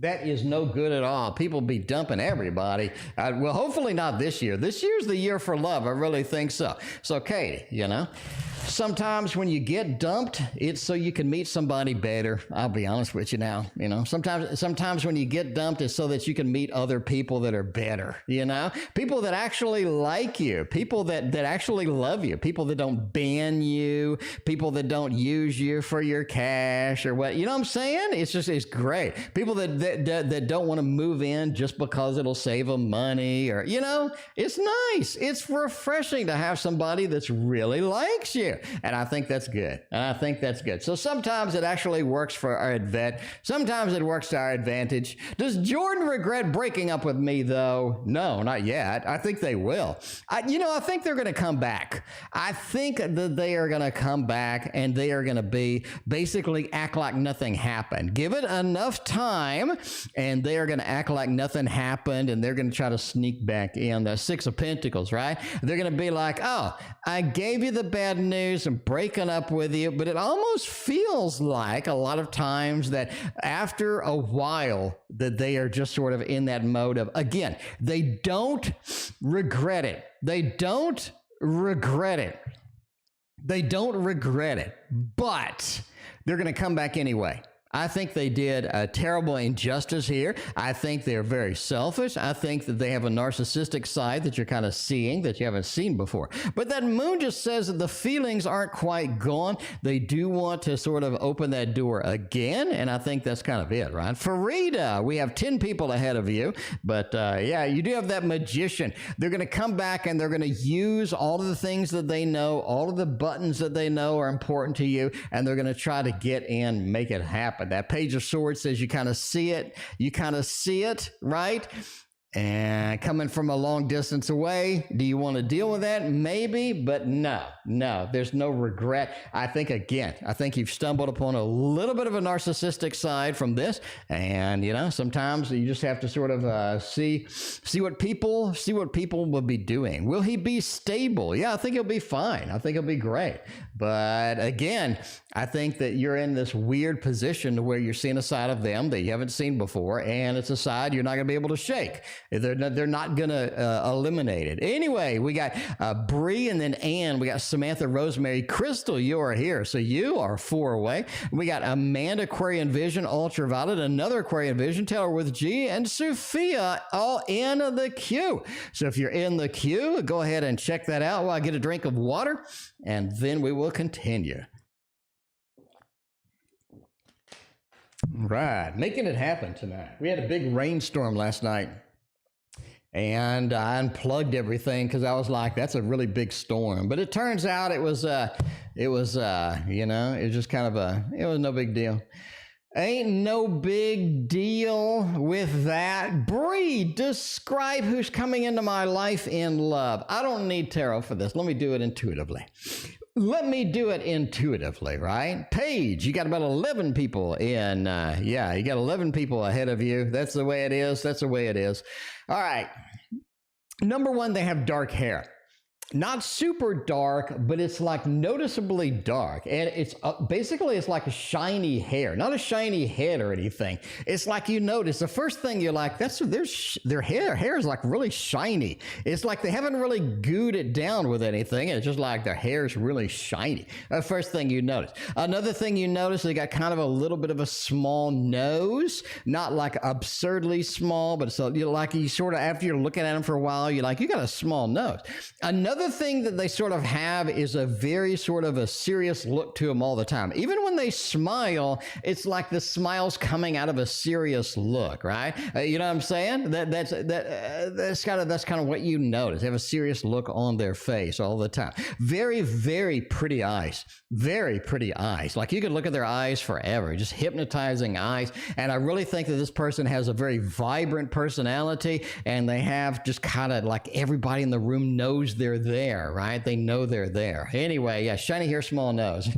That is no good at all. People be dumping everybody. Well, hopefully not this year. This year's the year for love. I really think so. So, Katie, you know, sometimes when you get dumped, it's so you can meet somebody better. I'll be honest with you now. You know, sometimes when you get dumped, it's so that you can meet other people that are better. You know, people that actually like you, people that actually love you, people that don't ban you, people that don't use you for your cash or what. You know what I'm saying? It's great. People that don't want to move in just because it'll save them money, or, you know, it's nice. It's refreshing to have somebody that's really likes you. And I think that's good. So sometimes it actually works for our advantage. Sometimes it works to our advantage. Does Jordan regret breaking up with me, though? No, not yet. I think they will. I think they're going to come back. I think that they are going to come back, and they are going to be basically act like nothing happened. Give it enough time, and they are going to act like nothing happened, and they're going to try to sneak back in. The Six of Pentacles, right? They're going to be like, oh, I gave you the bad news, I'm breaking up with you. But it almost feels like a lot of times that after a while that they are just sort of in that mode of, again, they don't regret it. They don't regret it, but they're going to come back anyway. I think they did a terrible injustice here. I think they're very selfish. I think that they have a narcissistic side that you're kind of seeing that you haven't seen before. But that moon just says that the feelings aren't quite gone. They do want to sort of open that door again, and I think that's kind of it, right? Farida, we have 10 people ahead of you, but yeah, you do have that magician. They're going to come back, and they're going to use all of the things that they know, all of the buttons that they know are important to you, and they're going to try to get in, make it happen. That Page of Swords says you kind of see it, right? And coming from a long distance away, do you want to deal with that? Maybe, but no, there's no regret. I think you've stumbled upon a little bit of a narcissistic side from this. And, you know, sometimes you just have to sort of see what people will be doing. Will he be stable? Yeah, I think he'll be fine. I think he'll be great. But again, I think that you're in this weird position where you're seeing a side of them that you haven't seen before, and it's a side you're not going to be able to shake. They're not going to eliminate it. Anyway, we got Bri, and then Anne. We got Samantha, Rosemary, Crystal. You are here, so you are 4 away. We got Amanda, Aquarian Vision, Ultraviolet, another Aquarian Vision, Taylor with G, and Sufia, all in the queue. So if you're in the queue, go ahead and check that out while I get a drink of water, and then we will continue. Right, making it happen tonight. We had a big rainstorm last night, and I unplugged everything because I was like, that's a really big storm. But it turns out it was just kind of it was no big deal. Ain't no big deal with that. Bri, describe who's coming into my life in love. I don't need tarot for this. Let me do it intuitively. Right? Paige, you got about 11 people in. You got 11 people ahead of you. That's the way it is. All right. Number one, they have dark hair. Not super dark, but it's like noticeably dark. And it's basically, it's like a shiny hair, not a shiny head or anything. It's like, you notice the first thing you're like, their hair is like really shiny. It's like they haven't really gooed it down with anything. It's just like their hair is really shiny. The first thing you notice. Another thing you notice, they got kind of a little bit of a small nose, not like absurdly small, but so you like, you sort of, after you're looking at them for a while, you're like, you got a small nose. Another thing that they sort of have is a very sort of a serious look to them all the time. Even when they smile, it's like the smile's coming out of a serious look, right? You know what I'm saying? That's kind of what you notice. They have a serious look on their face all the time. Very, very pretty eyes. Very pretty eyes. Like you could look at their eyes forever. Just hypnotizing eyes. And I really think that this person has a very vibrant personality, and they have just kind of like everybody in the room knows they're there, right? They know they're there. Anyway, yeah, shiny hair, small nose.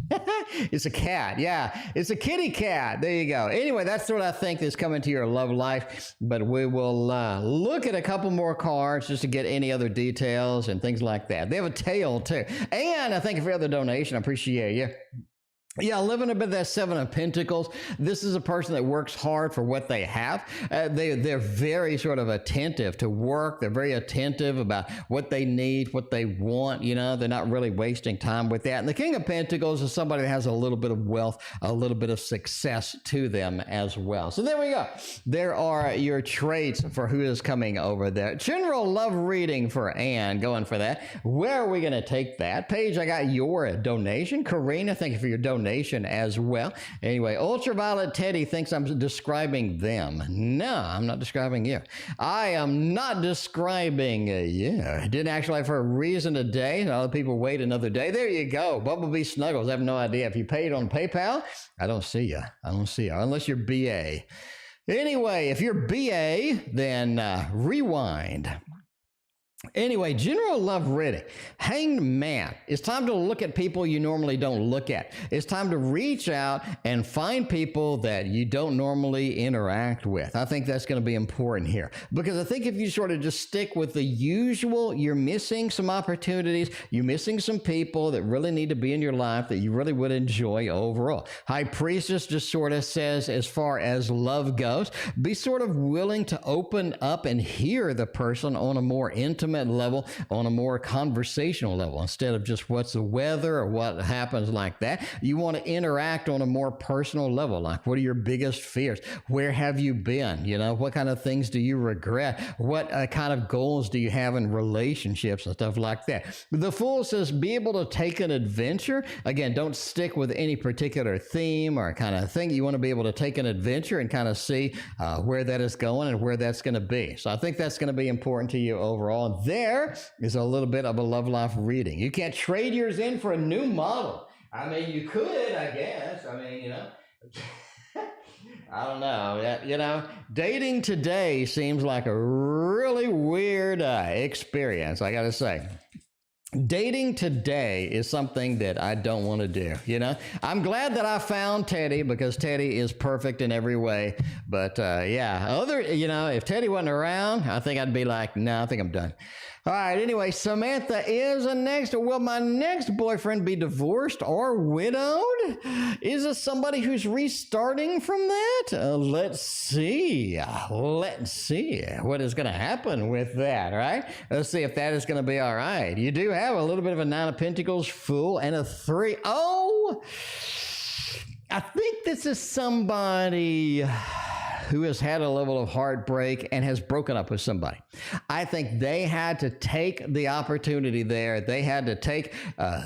It's a cat. Yeah, it's a kitty cat. There you go. Anyway, that's what I think is coming to your love life. But we will look at a couple more cards just to get any other details and things like that. They have a tail too. And I thank you for the other donation. I appreciate you. Yeah, living a bit of that Seven of Pentacles. This is a person that works hard for what they have. They're very sort of attentive to work. They're very attentive about what they need, what they want. You know, they're not really wasting time with that. And the King of Pentacles is somebody that has a little bit of wealth, a little bit of success to them as well. So there we go. There are your traits for who is coming over there. General love reading for Anne, going for that. Where are we going to take that? Paige, I got your donation. Carine, thank you for your donation as well. Anyway, Ultraviolet Teddy thinks I'm describing them. No, I'm not describing you. I am not describing you. Didn't actually have for a reason today. Other people wait another day. There you go. Bumblebee Snuggles. I have no idea. If you paid on PayPal, I don't see you. I don't see you. Unless you're BA. Anyway, if you're BA, then rewind. Anyway, general love reading. Hanged man. It's time to look at people you normally don't look at. It's time to reach out and find people that you don't normally interact with. I think that's going to be important here, because I think if you sort of just stick with the usual, you're missing some opportunities. You're missing some people that really need to be in your life that you really would enjoy overall. High Priestess just sort of says, as far as love goes, be sort of willing to open up and hear the person on a more intimate level, on a more conversational level, instead of just what's the weather or what happens like that. You want to interact on a more personal level, like what are your biggest fears? Where have you been? You know, what kind of things do you regret? What kind of goals do you have in relationships and stuff like that? The Fool says, be able to take an adventure. Again, don't stick with any particular theme or kind of thing. You want to be able to take an adventure and kind of see where that is going and where that's going to be. So I think that's going to be important to you overall. There is a little bit of a love life reading. You can't trade yours in for a new model. I mean, you could, I guess. I mean, you know, I don't know. You know, dating today seems like a really weird experience, I got to say. Dating today is something that I don't want to do, you know. I'm glad that I found Teddy, because Teddy is perfect in every way. But yeah, you know, if Teddy wasn't around, I think I'd be like, no, I think I'm done. All right, anyway, Samantha is next. Will my next boyfriend be divorced or widowed? Is this somebody who's restarting from that? Let's see. Let's see what is going to happen with that, right? Let's see if that is going to be all right. You do have a little bit of a Nine of Pentacles, Fool, and a 3. Oh, I think this is somebody who has had a level of heartbreak and has broken up with somebody. I think they had to take the opportunity there. They had to take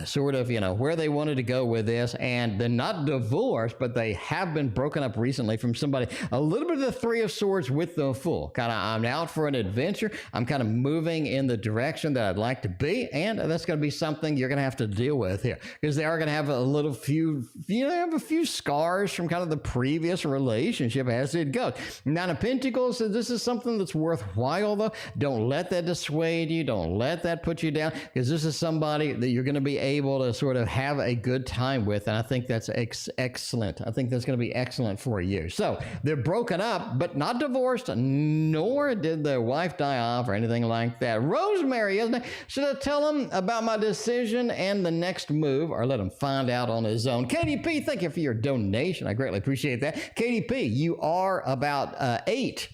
sort of, you know, where they wanted to go with this, and they're not divorced, but they have been broken up recently from somebody. A little bit of the Three of Swords with the Fool. Kind of, I'm out for an adventure. I'm kind of moving in the direction that I'd like to be, and that's going to be something you're going to have to deal with here, because they are going to have a little few, you know, have a few scars from kind of the previous relationship as it goes. Nine of Pentacles, this is something that's worthwhile, though. Don't let that dissuade you. Don't let that put you down, because this is somebody that you're going to be able to sort of have a good time with, and I think that's excellent. I think that's going to be excellent for you. So they're broken up, but not divorced, nor did their wife die off or anything like that. Rosemary, isn't it? Should I tell him about my decision and the next move, or let him find out on his own? KDP, thank you for your donation. I greatly appreciate that. KDP, you are about 8.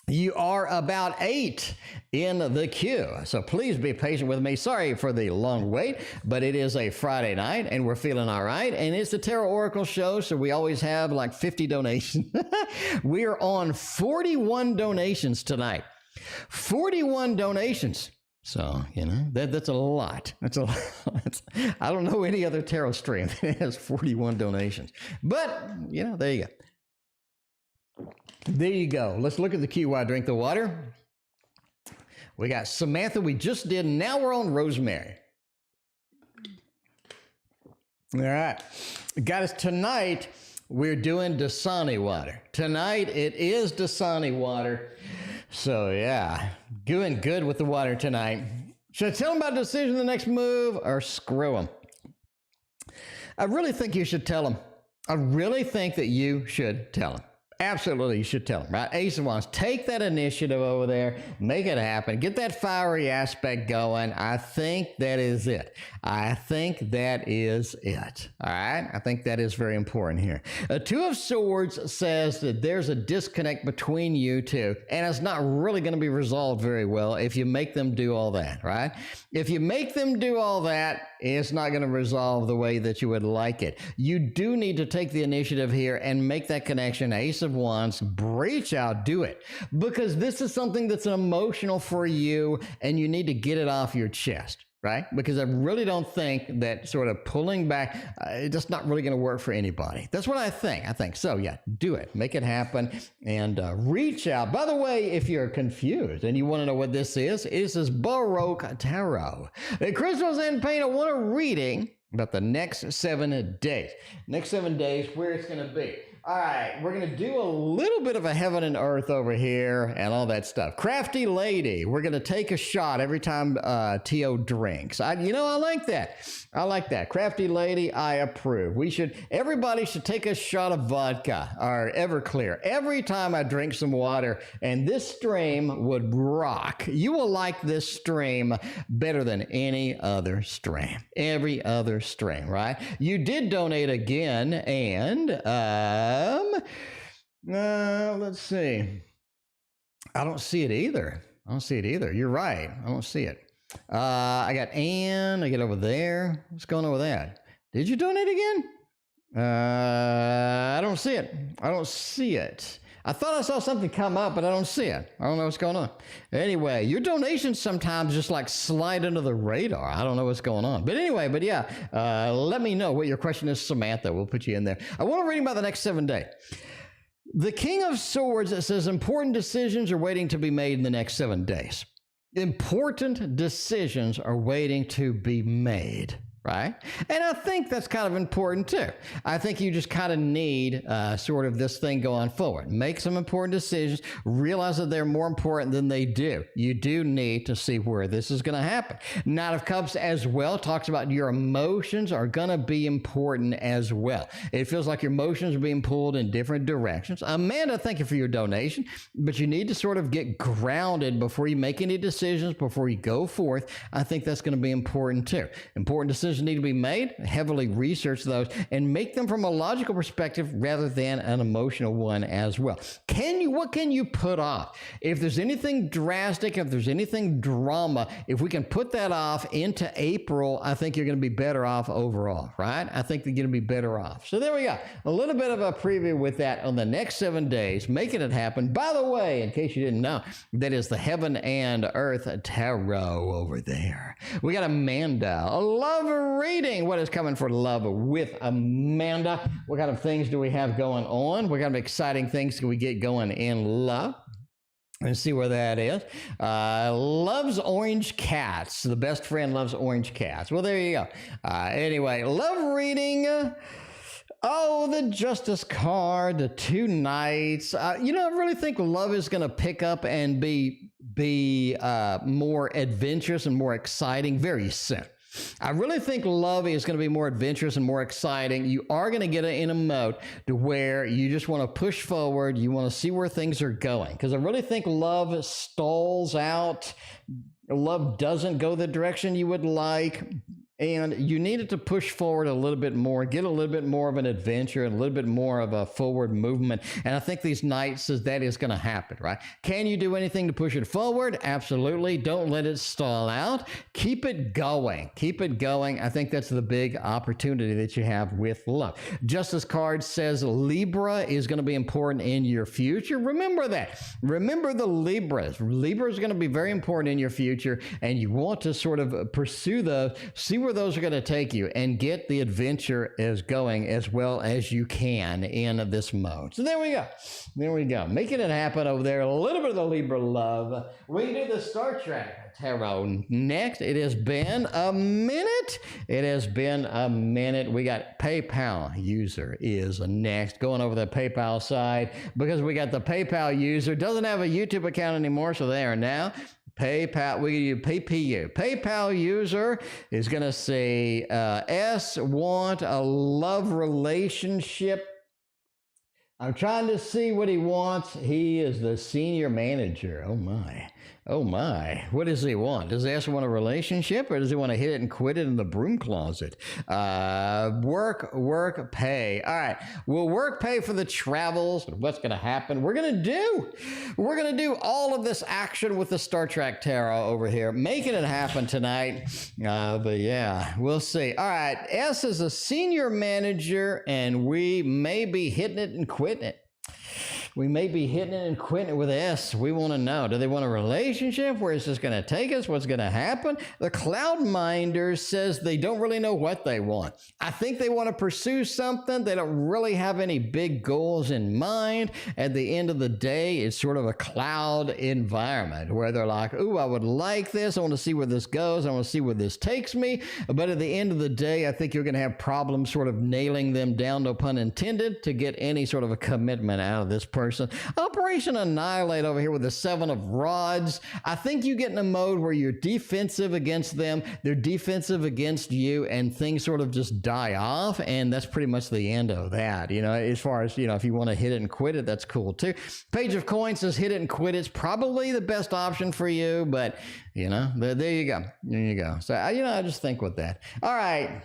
You are about 8 in the queue. So please be patient with me. Sorry for the long wait, but it is a Friday night and we're feeling all right. And it's the Tarot Oracle show, so we always have like 50 donations. We are on 41 donations tonight. 41 donations. So, you know, that's a lot. That's a lot. I don't know any other tarot stream that has 41 donations. But, you know, there you go. There you go. Let's look at the queue while I drink the water. We got Samantha, we just did. Now we're on Rosemary. All right. Guys, tonight we're doing Dasani water. Tonight it is Dasani water. So, yeah, doing good with the water tonight. Should I tell them about the decision, the next move, or screw them? I really think you should tell them. I really think that you should tell them. Absolutely, you should tell them, right? Ace of Wands, take that initiative over there, make it happen, get that fiery aspect going. I think that is it. I think that is it. All right? I think that is very important here. Two of Swords says that there's a disconnect between you two, and it's not really going to be resolved very well if you make them do all that, right? If you make them do all that, it's not going to resolve the way that you would like it. You do need to take the initiative here and make that connection. Ace of Wands, reach out, do it. Because this is something that's emotional for you, and you need to get it off your chest, right? Because I really don't think that sort of pulling back, it's just not really going to work for anybody. That's what I think. So, yeah, do it. Make it happen and reach out. By the way, if you're confused and you want to know what this is Baroque Tarot. Crystals and Paint, I want a reading about the next 7 days. Next 7 days, where it's going to be. All right, we're going to do a little bit of a heaven and earth over here and all that stuff. Crafty lady, we're going to take a shot every time T.O. drinks. I like that. I like that. Crafty lady, I approve. Everybody should take a shot of vodka or Everclear every time I drink some water, and this stream would rock. You will like this stream better than any other stream. Every other stream, right? You did donate again, and let's see. I don't see it either. You're right. I don't see it. I got Ann. I get over there. What's going on with that? Did you donate again? I don't see it. I thought I saw something come up, but I don't see it. I don't know what's going on. Anyway, your donations sometimes just like slide under the radar. I don't know what's going on. But anyway, let me know what your question is, Samantha. We'll put you in there. I want to read about the next 7 days. The King of Swords, it says important decisions are waiting to be made in the next 7 days. Important decisions are waiting to be made. Right? And I think that's kind of important too. I think you just kind of need sort of this thing going forward. Make some important decisions. Realize that they're more important than they do. You do need to see where this is going to happen. Knight of Cups as well talks about your emotions are going to be important as well. It feels like your emotions are being pulled in different directions. Amanda, thank you for your donation, but you need to sort of get grounded before you make any decisions, before you go forth. I think that's going to be important too. Important decisions need to be made, heavily research those, and make them from a logical perspective rather than an emotional one as well. What can you put off? If there's anything drastic, if there's anything drama, if we can put that off into April, I think you're going to be better off overall, right? I think you're going to be better off. So there we go. A little bit of a preview with that on the next 7 days, making it happen. By the way, in case you didn't know, that is the Heaven and Earth Tarot over there. We got Amanda, a love reading. What is coming for love with Amanda? What kind of things do we have going on? What kind of exciting things can we get going in love? Let's see where that is. Loves orange cats. The best friend loves orange cats. Well, there you go. Anyway, love reading. The Justice card, the 2 Knights. I really think love is going to pick up and be more adventurous and more exciting very soon. I really think love is going to be more adventurous and more exciting. You are going to get in a mode to where you just want to push forward. You want to see where things are going. Because I really think love stalls out. Love doesn't go the direction you would like. And you needed to push forward a little bit more, get a little bit more of an adventure and a little bit more of a forward movement. And I think these nights says that is going to happen, right? Can you do anything to push it forward? Absolutely. Don't let it stall out. Keep it going. Keep it going. I think that's the big opportunity that you have with love. Justice card says Libra is going to be important in your future. Remember that. Remember the Libras. Libra is going to be very important in your future, and you want to sort of pursue those, see where those are going to take you, and get the adventure as going as well as you can in this mode. So there we go. There we go. Making it happen over there. A little bit of the Libra love. We can do the Star Trek Tarot next. It has been a minute. It has been a minute. We got PayPal user is next. Going over the PayPal side because we got the PayPal user. Doesn't have a YouTube account anymore, so they are now. PayPal, we do PPU. PayPal user is going to say, want a love relationship I'm trying to see what he wants. He is the senior manager. Oh my. Oh my. What does he want? Does he actually want a relationship, or does he want to hit it and quit it in the broom closet? Work, pay. All right. Will work pay for the travels? What's going to happen? We're going to do all of this action with the Star Trek Tarot over here, making it happen tonight. But yeah, we'll see. All right. S is a senior manager, and we may be hitting it and quitting it. We may be hitting it and quitting it with S. We want to know, do they want a relationship? Where is this going to take us? What's going to happen? The Cloud Minder says they don't really know what they want. I think they want to pursue something. They don't really have any big goals in mind. At the end of the day, it's sort of a cloud environment where they're like, ooh, I would like this. I want to see where this goes. I want to see where this takes me. But at the end of the day, I think you're going to have problems sort of nailing them down, no pun intended, to get any sort of a commitment out of this person. Operation Annihilate over here with the 7 of Rods. I think you get in a mode where you're defensive against them, they're defensive against you, and things sort of just die off, and that's pretty much the end of that. You know, as far as, you know, if you want to hit it and quit it, that's cool too. Page of Coins says hit it and quit it's probably the best option for you, but, you know, there you go. There you go. So, you know, I just think with that. All right.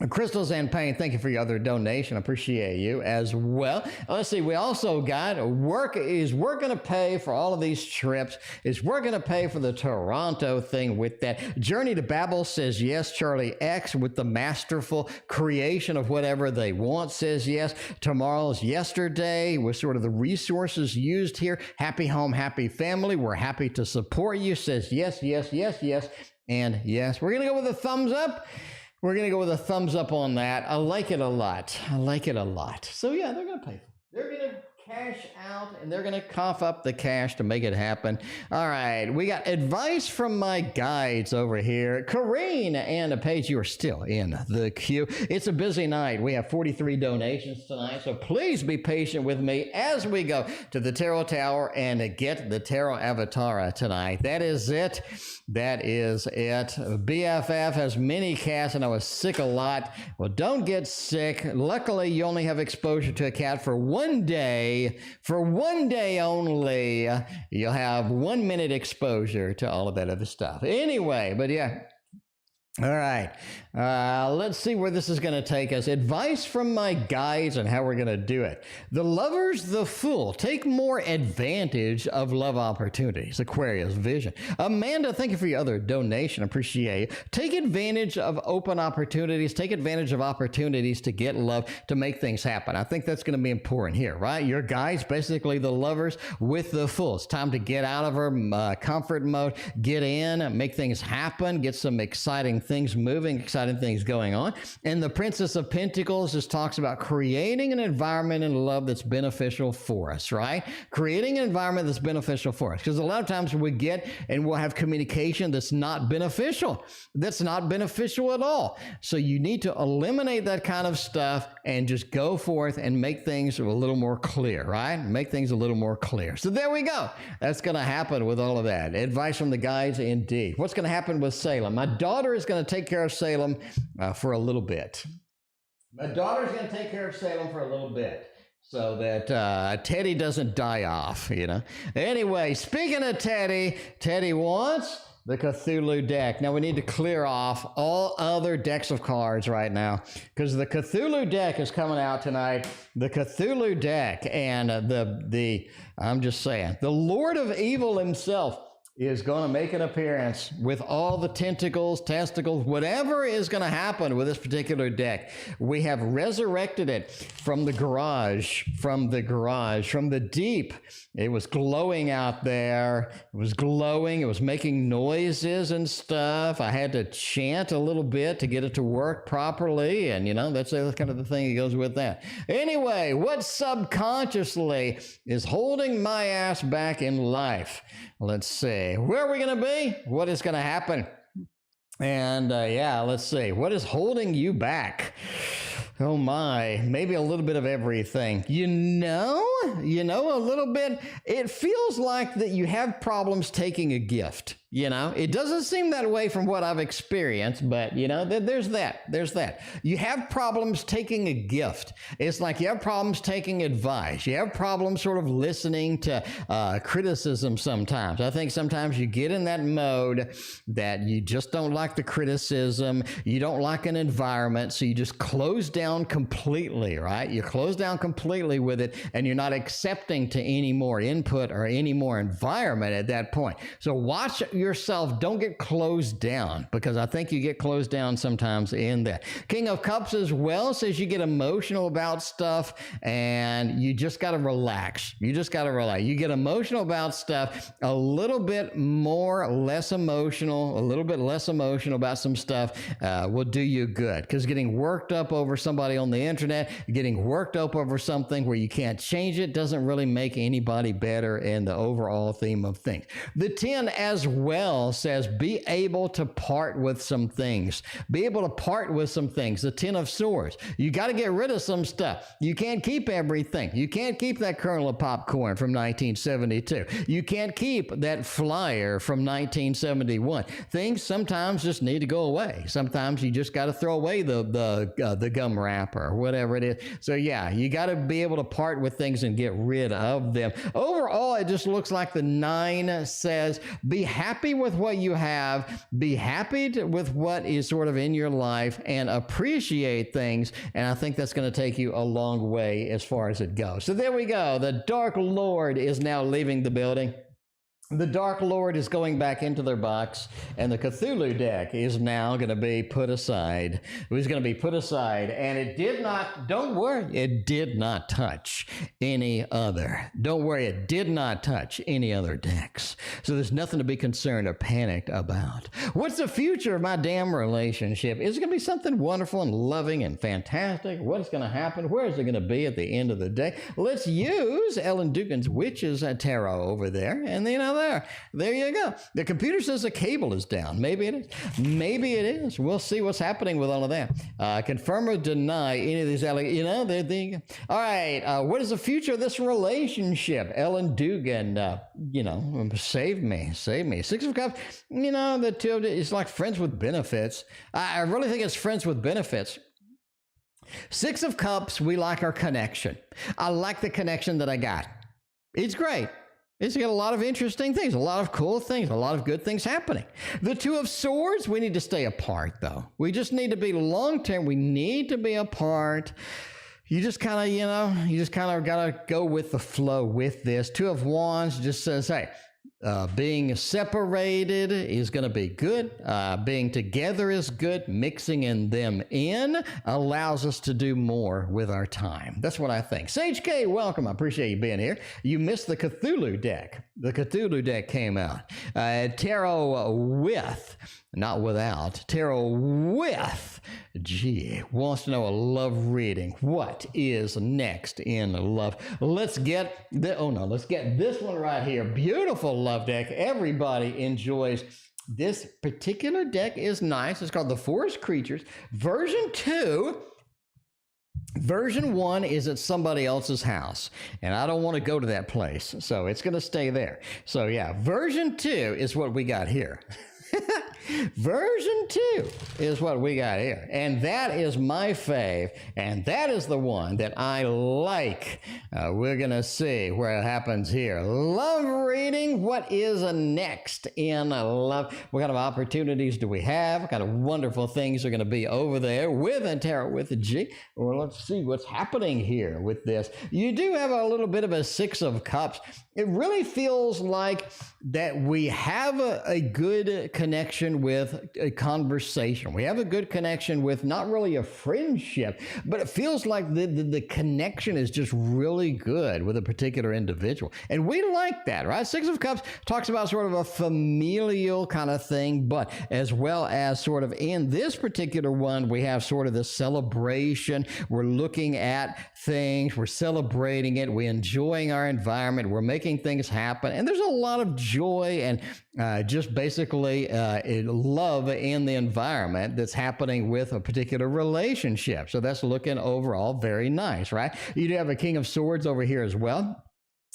Crystals and Pain, thank you for your other donation. I appreciate you as well. Let's see, we also got work. Is work going to pay for all of these trips? Is work going to pay for the Toronto thing with that? Journey to Babel says yes. Charlie X with the masterful creation of whatever they want says yes. Tomorrow's Yesterday with sort of the resources used here. Happy Home, Happy Family. We're happy to support you says yes, yes, yes, yes, and yes. We're going to go with a thumbs up. We're going to go with a thumbs up on that. I like it a lot. I like it a lot. So yeah, they're going to pay. They're going to cash out, and they're going to cough up the cash to make it happen. All right, we got advice from my guides over here. Carine and a Page, you are still in the queue. It's a busy night. We have 43 donations tonight, so please be patient with me as we go to the Tarot Tower and get the Tarot Avatar tonight. That is it. That is it. BFF has mini cats, and I was sick a lot. Well, don't get sick. Luckily, you only have exposure to a cat for 1 day. For 1 day only. You'll have 1 minute exposure to all of that other stuff. Anyway, but yeah. All right, let's see where this is going to take us. Advice from my guides on how we're going to do it. The Lovers, the Fool. Take more advantage of love opportunities. Aquarian Vision. Amanda, thank you for your other donation. Appreciate it. Take advantage of open opportunities. Take advantage of opportunities to get love, to make things happen. I think that's going to be important here, right? Your guides, basically the Lovers with the Fool. It's time to get out of our comfort mode, get in, make things happen, get some exciting things moving, exciting things going on. And the Princess of Pentacles just talks about creating an environment in love that's beneficial for us, right? Creating an environment that's beneficial for us. Because a lot of times we get and we'll have communication that's not beneficial. That's not beneficial at all. So you need to eliminate that kind of stuff and just go forth and make things a little more clear, right? Make things a little more clear. So there we go. That's going to happen with all of that. Advice from the guides, indeed. What's going to happen with Salem? My daughter is going to take care of Salem for a little bit. My daughter's going to take care of Salem for a little bit so that Teddy doesn't die off, you know. Anyway, speaking of Teddy, Teddy wants the CTHULU deck. Now we need to clear off all other decks of cards right now because the CTHULU deck is coming out tonight. The CTHULU deck, and I'm just saying, the Lord of Evil himself is going to make an appearance with all the tentacles, testicles, whatever is going to happen with this particular deck. We have resurrected it from the garage, from the deep. It was glowing out there. It was glowing. It was making noises and stuff. I had to chant a little bit to get it to work properly. And, you know, that's kind of the thing that goes with that. Anyway, what subconsciously is holding my ass back in life? Let's see. Where are we going to be? What is going to happen? And yeah, let's see. What is holding you back? Oh my, maybe a little bit of everything. You know, a little bit. It feels like that you have problems taking a gift. It doesn't seem that way from what I've experienced, but there's that. You have problems taking a gift. It's like you have problems taking advice. You have problems sort of listening to criticism sometimes. I think sometimes you get in that mode that you just don't like the criticism. You don't like an environment, so you just close down completely, right? You close down completely with it, and you're not accepting to any more input or any more environment at that point. So watch yourself. Don't get closed down, because I think you get closed down sometimes in that. King of Cups as well says you get emotional about stuff, and you just got to relax. You just got to relax. You get emotional about stuff, a little bit less emotional about some stuff will do you good, because getting worked up over somebody on the internet, getting worked up over something where you can't change it, doesn't really make anybody better in the overall theme of things. The 10 as well says be able to part with some things. Be able to part with some things. The 10 of Swords. You got to get rid of some stuff. You can't keep everything. You can't keep that kernel of popcorn from 1972. You can't keep that flyer from 1971. Things sometimes just need to go away. Sometimes you just got to throw away the gum wrapper or whatever it is. So yeah, you got to be able to part with things and get rid of them. Overall, it just looks like the 9 says be happy with what you have, be happy with what is sort of in your life, and appreciate things. And I think that's going to take you a long way as far as it goes. So there we go. The Dark Lord is now leaving the building. The Dark Lord is going back into their box, and the CTHULU deck is now going to be put aside. It was going to be put aside, and it did not, don't worry, it did not touch any other. Don't worry, it did not touch any other decks. So there's nothing to be concerned or panicked about. What's the future of my damn relationship? Is it going to be something wonderful and loving and fantastic? What's going to happen? Where is it going to be at the end of the day? Let's use Ellen Dugan's Witches Tarot over there, and there you go. The computer says the cable is down. Maybe it is. Maybe it is. We'll see what's happening with all of that. Confirm or deny any of these allegations. All right. What is the future of this relationship? Ellen Dugan, save me. 6 of Cups, the 2 of it's like friends with benefits. I really think it's friends with benefits. 6 of Cups, we like our connection. I like the connection that I got. It's great. It's got a lot of interesting things, a lot of cool things, a lot of good things happening. The 2 of Swords, we need to stay apart, though. We just need to be long-term. We need to be apart. You just kind of got to go with the flow with this. 2 of Wands just says, hey, being separated is going to be good. Being together is good. Mixing them in allows us to do more with our time. That's what I think. Sage K, welcome. I appreciate you being here. You missed the CTHULU deck. The CTHULU deck came out. Tarot with, not without, tarot with G wants to know a love reading. What is next in love? Let's get this one right here. Beautiful love deck. Everybody enjoys. This particular deck is nice. It's called the Forest Creatures. Version 2. Version 1 is at somebody else's house, and I don't want to go to that place, so it's going to stay there. So yeah, version 2 is what we got here. Version 2 is what we got here, and that is my fave, and that is the one that I like. We're gonna see where it happens here. Love reading. What is next in love? What kind of opportunities do we have? What kind of wonderful things are going to be over there with a tarot with a G? Well, let's see what's happening here with this. You do have a little bit of a 6 of Cups. It really feels like that we have a good connection with a conversation. We have a good connection with not really a friendship, but it feels like the connection is just really good with a particular individual. And we like that, right? 6 of Cups talks about sort of a familial kind of thing, but as well as sort of in this particular one, we have sort of the celebration. We're looking at things, we're celebrating it, we're enjoying our environment, we're making things happen, and there's a lot of joy and just basically love in the environment that's happening with a particular relationship. So that's looking overall very nice, right? You do have a King of Swords over here as well.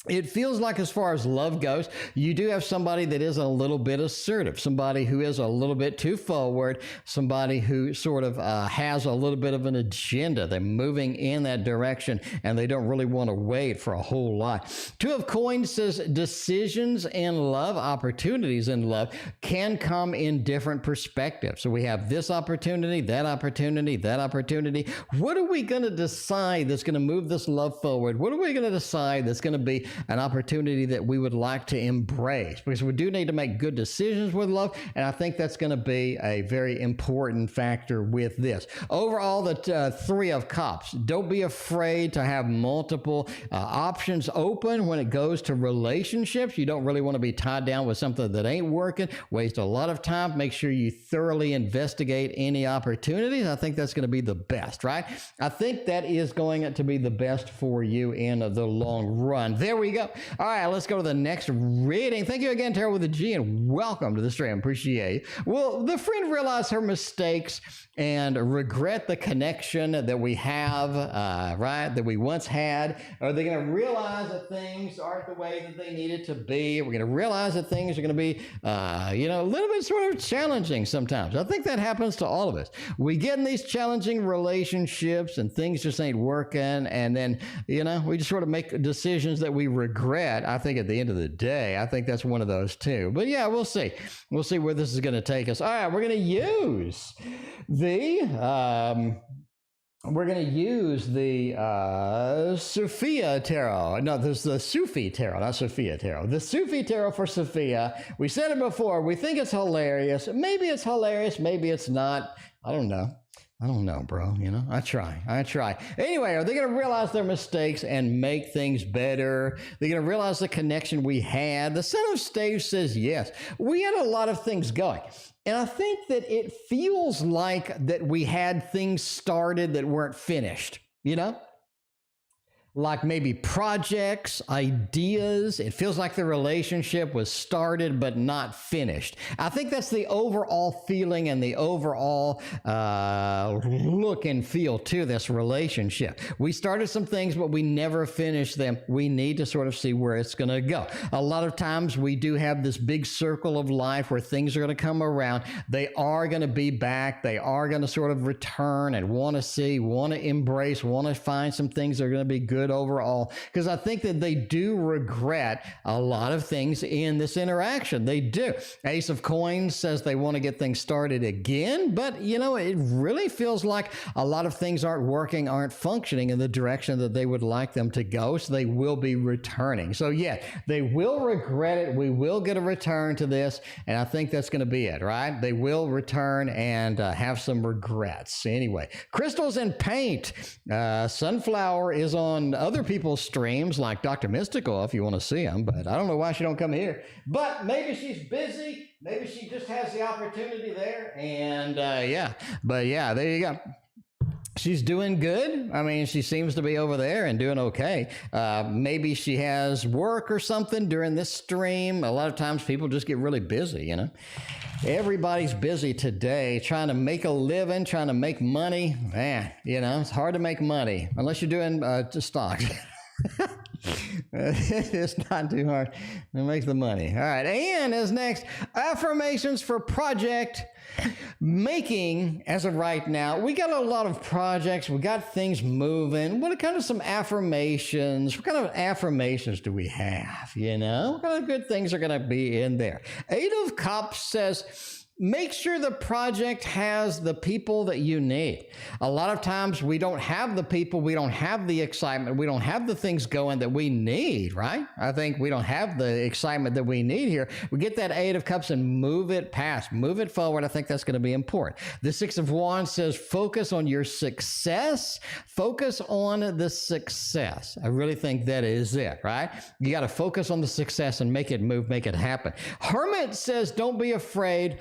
It feels like, as far as love goes, you do have somebody that is a little bit assertive, somebody who is a little bit too forward, somebody who sort of has a little bit of an agenda. They're moving in that direction, and they don't really want to wait for a whole lot. Two of Coins says decisions in love, opportunities in love can come in different perspectives. So we have this opportunity, that opportunity, that opportunity. What are we going to decide that's going to move this love forward? What are we going to decide that's going to be an opportunity that we would like to embrace? Because we do need to make good decisions with love, and I think that's going to be a very important factor with this. Overall, the Three of Cups. Don't be afraid to have multiple options open when it goes to relationships. You don't really want to be tied down with something that ain't working, waste a lot of time. Make sure you thoroughly investigate any opportunities. I think that's going to be the best, right? I think that is going to be the best for you in the long run. There we go. All right, let's go to the next reading. Thank you again, Tarot with a G, and welcome to the stream. Appreciate you. Well, the friend realized her mistakes and regret the connection that we have, right, that we once had. Are they going to realize that things aren't the way that they needed to be? We're going to realize that things are going to be, a little bit sort of challenging sometimes. I think that happens to all of us. We get in these challenging relationships and things just ain't working, and then, we just sort of make decisions that we regret. I think at the end of the day, I think that's one of those too. But yeah, we'll see. We'll see where this is going to take us. All right, we're going to use the Sufia Tarot. No, this is the Sufi Tarot, not Sufia Tarot. The Sufi Tarot for Sufia. We said it before. We think it's hilarious. Maybe it's hilarious. Maybe it's not. I don't know, bro. I try. Anyway, are they going to realize their mistakes and make things better? They're going to realize the connection we had. The Son of Staves says yes. We had a lot of things going. And I think that it feels like that we had things started that weren't finished, like maybe projects, ideas. It feels like the relationship was started but not finished. I think that's the overall feeling and the overall look and feel to this relationship. We started some things, but we never finished them. We need to sort of see where it's going to go. A lot of times we do have this big circle of life where things are going to come around. They are going to be back. They are going to sort of return and want to see, want to embrace, want to find some things that are going to be good overall, because I think that they do regret a lot of things in this interaction. They do. Ace of Coins says they want to get things started again, but it really feels like a lot of things aren't working, aren't functioning in the direction that they would like them to go, so they will be returning. So yeah, they will regret it. We will get a return to this, and I think that's going to be it, right? They will return and have some regrets. Anyway, crystals and paint. Sunflower is on other people's streams like Dr. Mystical if you want to see them, but I don't know why she don't come here. But maybe she's busy. Maybe she just has the opportunity there. And there you go. She's doing good. I mean, she seems to be over there and doing okay. Maybe she has work or something during this stream. A lot of times people just get really busy, Everybody's busy today trying to make a living, trying to make money. Man, it's hard to make money unless you're doing stocks. It's not too hard to make the money. All right, Anne is next. Affirmations for project making. As of right now, we got a lot of projects. We got things moving. What kind of some affirmations? What kind of affirmations do we have? What kind of good things are going to be in there? Eight of Cups says, make sure the project has the people that you need. A lot of times we don't have the people, we don't have the excitement, we don't have the things going that we need, right? I think we don't have the excitement that we need here. We get that Eight of Cups and move it past, move it forward. I think that's going to be important. The Six of Wands says focus on your success. Focus on the success. I really think that is it, right? You got to focus on the success and make it move, make it happen. Hermit says don't be afraid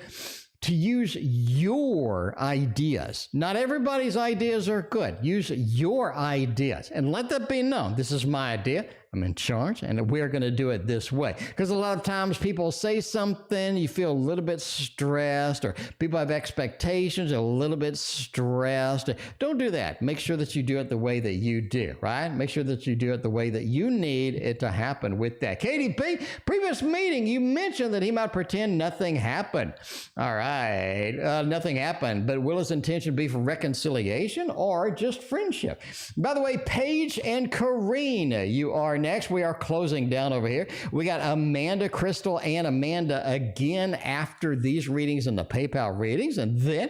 to use your ideas. Not everybody's ideas are good. Use your ideas and let that be known. This is my idea. I'm in charge, and we're going to do it this way. Because a lot of times people say something, you feel a little bit stressed, or people have expectations, a little bit stressed. Don't do that. Make sure that you do it the way that you do, right? Make sure that you do it the way that you need it to happen with that. KDP, previous meeting, you mentioned that he might pretend nothing happened. All right, nothing happened, but will his intention be for reconciliation or just friendship? By the way, Paige and Carine, you are next. We are closing down over here. We got Amanda, Crystal, and Amanda again after these readings and the PayPal readings, and then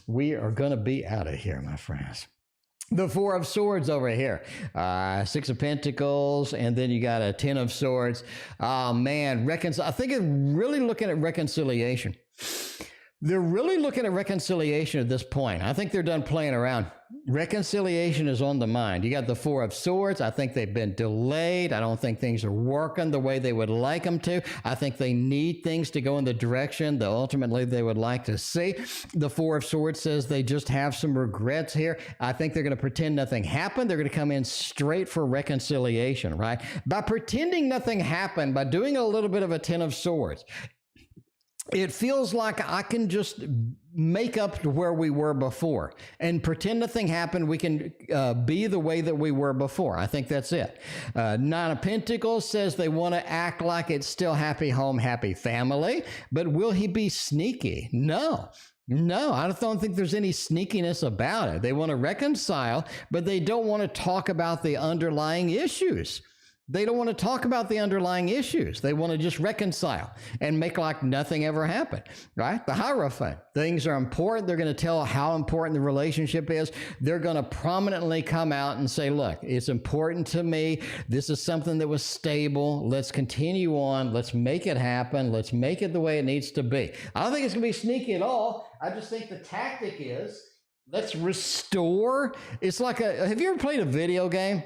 we are going to be out of here, my friends. The Four of Swords over here, Six of Pentacles, and then you got a Ten of Swords. Oh, man, I think they're really looking at reconciliation. They're really looking at reconciliation at this point. I think they're done playing around. Reconciliation is on the mind. You got the Four of Swords. I think they've been delayed. I don't think things are working the way they would like them to. I think they need things to go in the direction that ultimately they would like to see. The Four of Swords says they just have some regrets here. I think they're going to pretend nothing happened. They're going to come in straight for reconciliation, right? By pretending nothing happened, by doing a little bit of a Ten of Swords, it feels like I can just make up to where we were before and pretend nothing happened. We can be the way that we were before. I think that's it. Nine of Pentacles says they want to act like it's still happy home, happy family, but will he be sneaky? No, I don't think there's any sneakiness about it. They want to reconcile, but they don't want to talk about the underlying issues. They don't want to talk about the underlying issues. They want to just reconcile and make like nothing ever happened, right? The Hierophant. Things are important. They're going to tell how important the relationship is. They're going to prominently come out and say, look, it's important to me. This is something that was stable. Let's continue on. Let's make it happen. Let's make it the way it needs to be. I don't think it's going to be sneaky at all. I just think the tactic is let's restore. It's like have you ever played a video game?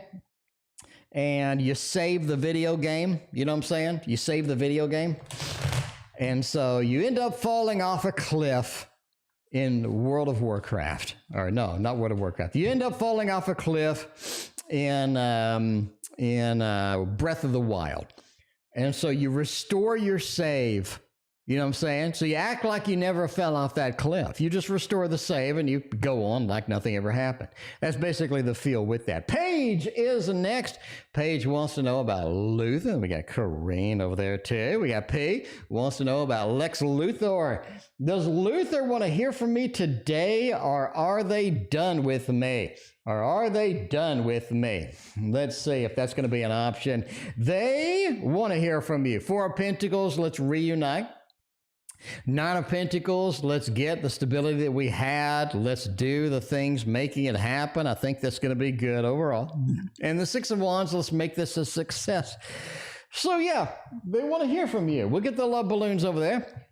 And you save the video game, you know what I'm saying? You save the video game. And so you end up falling off a cliff in World of Warcraft. Or no, not World of Warcraft. You end up falling off a cliff in Breath of the Wild. And so you restore your save. You know what I'm saying? So you act like you never fell off that cliff. You just restore the save and you go on like nothing ever happened. That's basically the feel with that. Paige is next. Paige wants to know about Luther. We got Carine over there too. We got P wants to know about Lex Luthor. Does Luther want to hear from me today, or are they done with me? Or are they done with me? Let's see if that's going to be an option. They want to hear from you. Four of Pentacles, let's reunite. Nine of Pentacles, let's get the stability that we had. Let's do the things making it happen. I think that's going to be good overall. And the Six of Wands, let's make this a success. So yeah, they want to hear from you. We'll get the love balloons over there.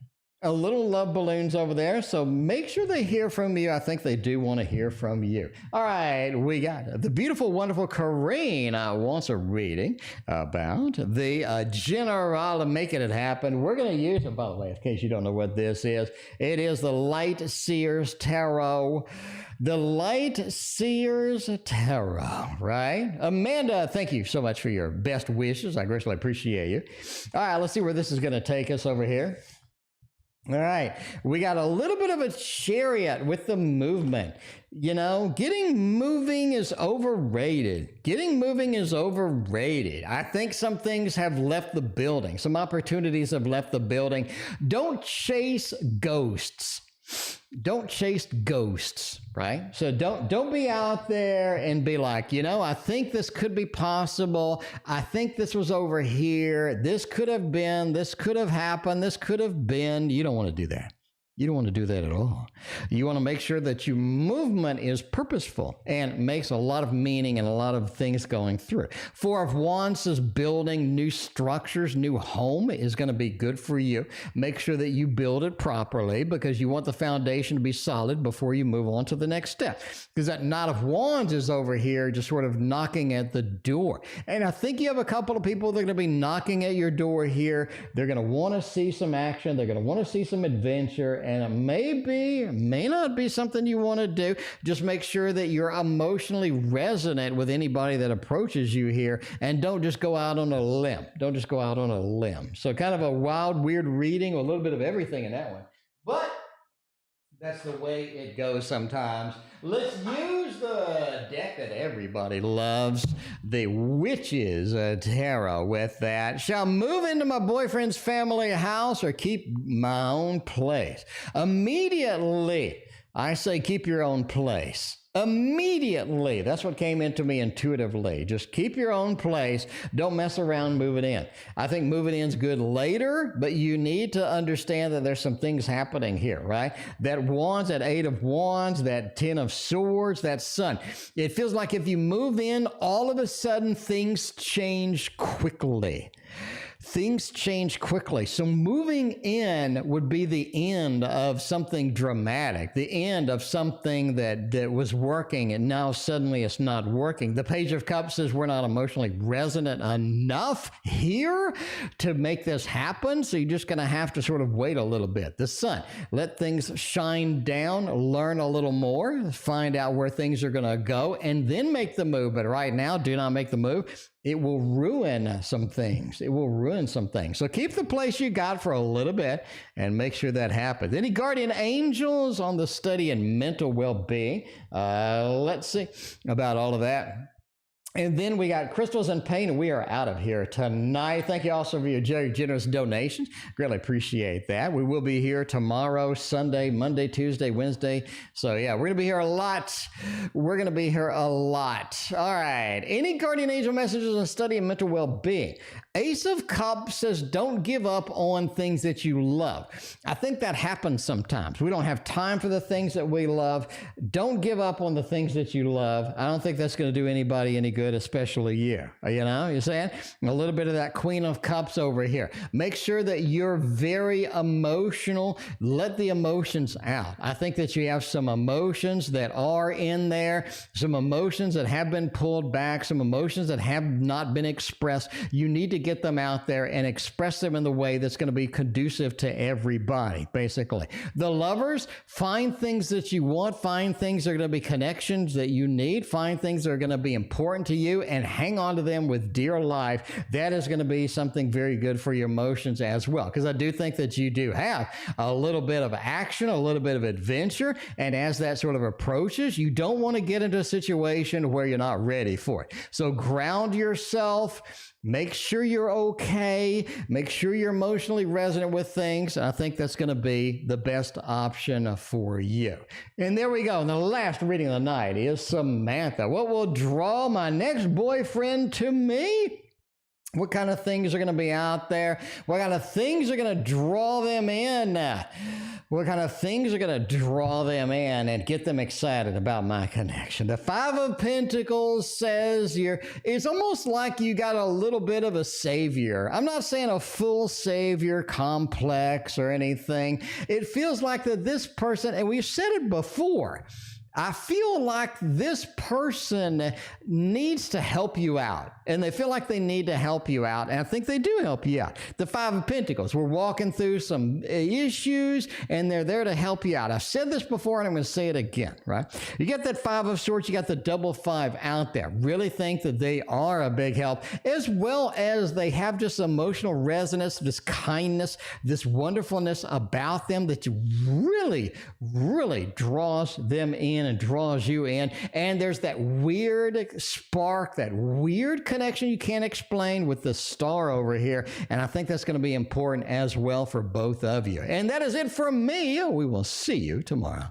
A little love balloons over there. So make sure they hear from you. I think they do want to hear from you. All right, we got the beautiful, wonderful Carine wants a reading about the general making it happen. We're going to use it, by the way, in case you don't know what this is. It is the Light Seers Tarot. The Light Seers Tarot, right? Amanda, thank you so much for your best wishes. I greatly appreciate you. All right, let's see where this is going to take us over here. All right, we got a little bit of a Chariot with the movement. You know, getting moving is overrated. Getting moving is overrated. I think some things have left the building. Some opportunities have left the building. Don't chase ghosts. Don't chase ghosts, right? So don't be out there and be like, you know, I think this could be possible. I think this was over here. This could have been, this could have happened. This could have been. You don't want to do that. You don't want to do that at all. You want to make sure that your movement is purposeful and makes a lot of meaning and a lot of things going through. Four of Wands says building new structures, new home is going to be good for you. Make sure that you build it properly because you want the foundation to be solid before you move on to the next step. Because that Knight of Wands is over here just sort of knocking at the door. And I think you have a couple of people that are going to be knocking at your door here. They're going to want to see some action. They're going to want to see some adventure. and it may not be something you want to do. Just make sure that you're emotionally resonant with anybody that approaches you here, and don't just go out on a limb. Don't just go out on a limb. So kind of a wild, weird reading, a little bit of everything in that one. But that's the way it goes sometimes. Let's use the deck that everybody loves, the Witches Tarot with that. Shall move into my boyfriend's family house or keep my own place? Immediately, I say keep your own place. Immediately. That's what came into me intuitively. Just keep your own place. Don't mess around moving in. I think moving in is good later, but you need to understand that there's some things happening here, right? That Wands, that Eight of Wands, that Ten of Swords, that Sun. It feels like if you move in, all of a sudden things change quickly. Things change quickly. So moving in would be the end of something dramatic, the end of something that was working and now suddenly it's not working. The Page of Cups says we're not emotionally resonant enough here to make this happen. So you're just going to have to sort of wait a little bit. The Sun, let things shine down, learn a little more, find out where things are going to go, and then make the move. But right now, do not make the move. It will ruin some things. It will ruin some things. So keep the place you got for a little bit and make sure that happens. Any guardian angels on the study and mental well-being? Let's see about all of that. And then we got crystals and pain, and we are out of here tonight. Thank you also for your very generous donations. Greatly appreciate that. We will be here tomorrow, Sunday, Monday, Tuesday, Wednesday. So yeah, we're going to be here a lot. We're going to be here a lot. All right. Any guardian angel messages on study and mental well-being? Ace of Cups says, don't give up on things that you love. I think that happens sometimes. We don't have time for the things that we love. Don't give up on the things that you love. I don't think that's going to do anybody any good, especially you. You know, you're saying? A little bit of that Queen of Cups over here. Make sure that you're very emotional. Let the emotions out. I think that you have some emotions that are in there, some emotions that have been pulled back, some emotions that have not been expressed. You need to get them out there and express them in the way that's going to be conducive to everybody, basically. The Lovers, find things that you want, find things that are going to be connections that you need, find things that are going to be important to you, and hang on to them with dear life. That is going to be something very good for your emotions as well, because I do think that you do have a little bit of action, a little bit of adventure, and as that sort of approaches, you don't want to get into a situation where you're not ready for it. So ground yourself. Make sure you're okay. Make sure you're emotionally resonant with things. I think that's going to be the best option for you. And there we go. And the last reading of the night is Samantha. What will draw my next boyfriend to me? What kind of things are going to be out there? What kind of things are going to draw them in? What kind of things are going to draw them in and get them excited about my connection? The Five of Pentacles says it's almost like you got a little bit of a savior. I'm not saying a full savior complex or anything. It feels like that this person, and we've said it before, I feel like this person needs to help you out, and they feel like they need to help you out, and I think they do help you out. The Five of Pentacles, we're walking through some issues, and they're there to help you out. I've said this before, and I'm going to say it again, right? You get that Five of Swords, you got the double five out there. Really think that they are a big help, as well as they have just emotional resonance, this kindness, this wonderfulness about them that really, really draws them in and draws you in. And there's that weird spark, that weird connection you can't explain with the star over here. And I think that's going to be important as well for both of you. And that is it from me. We will see you tomorrow.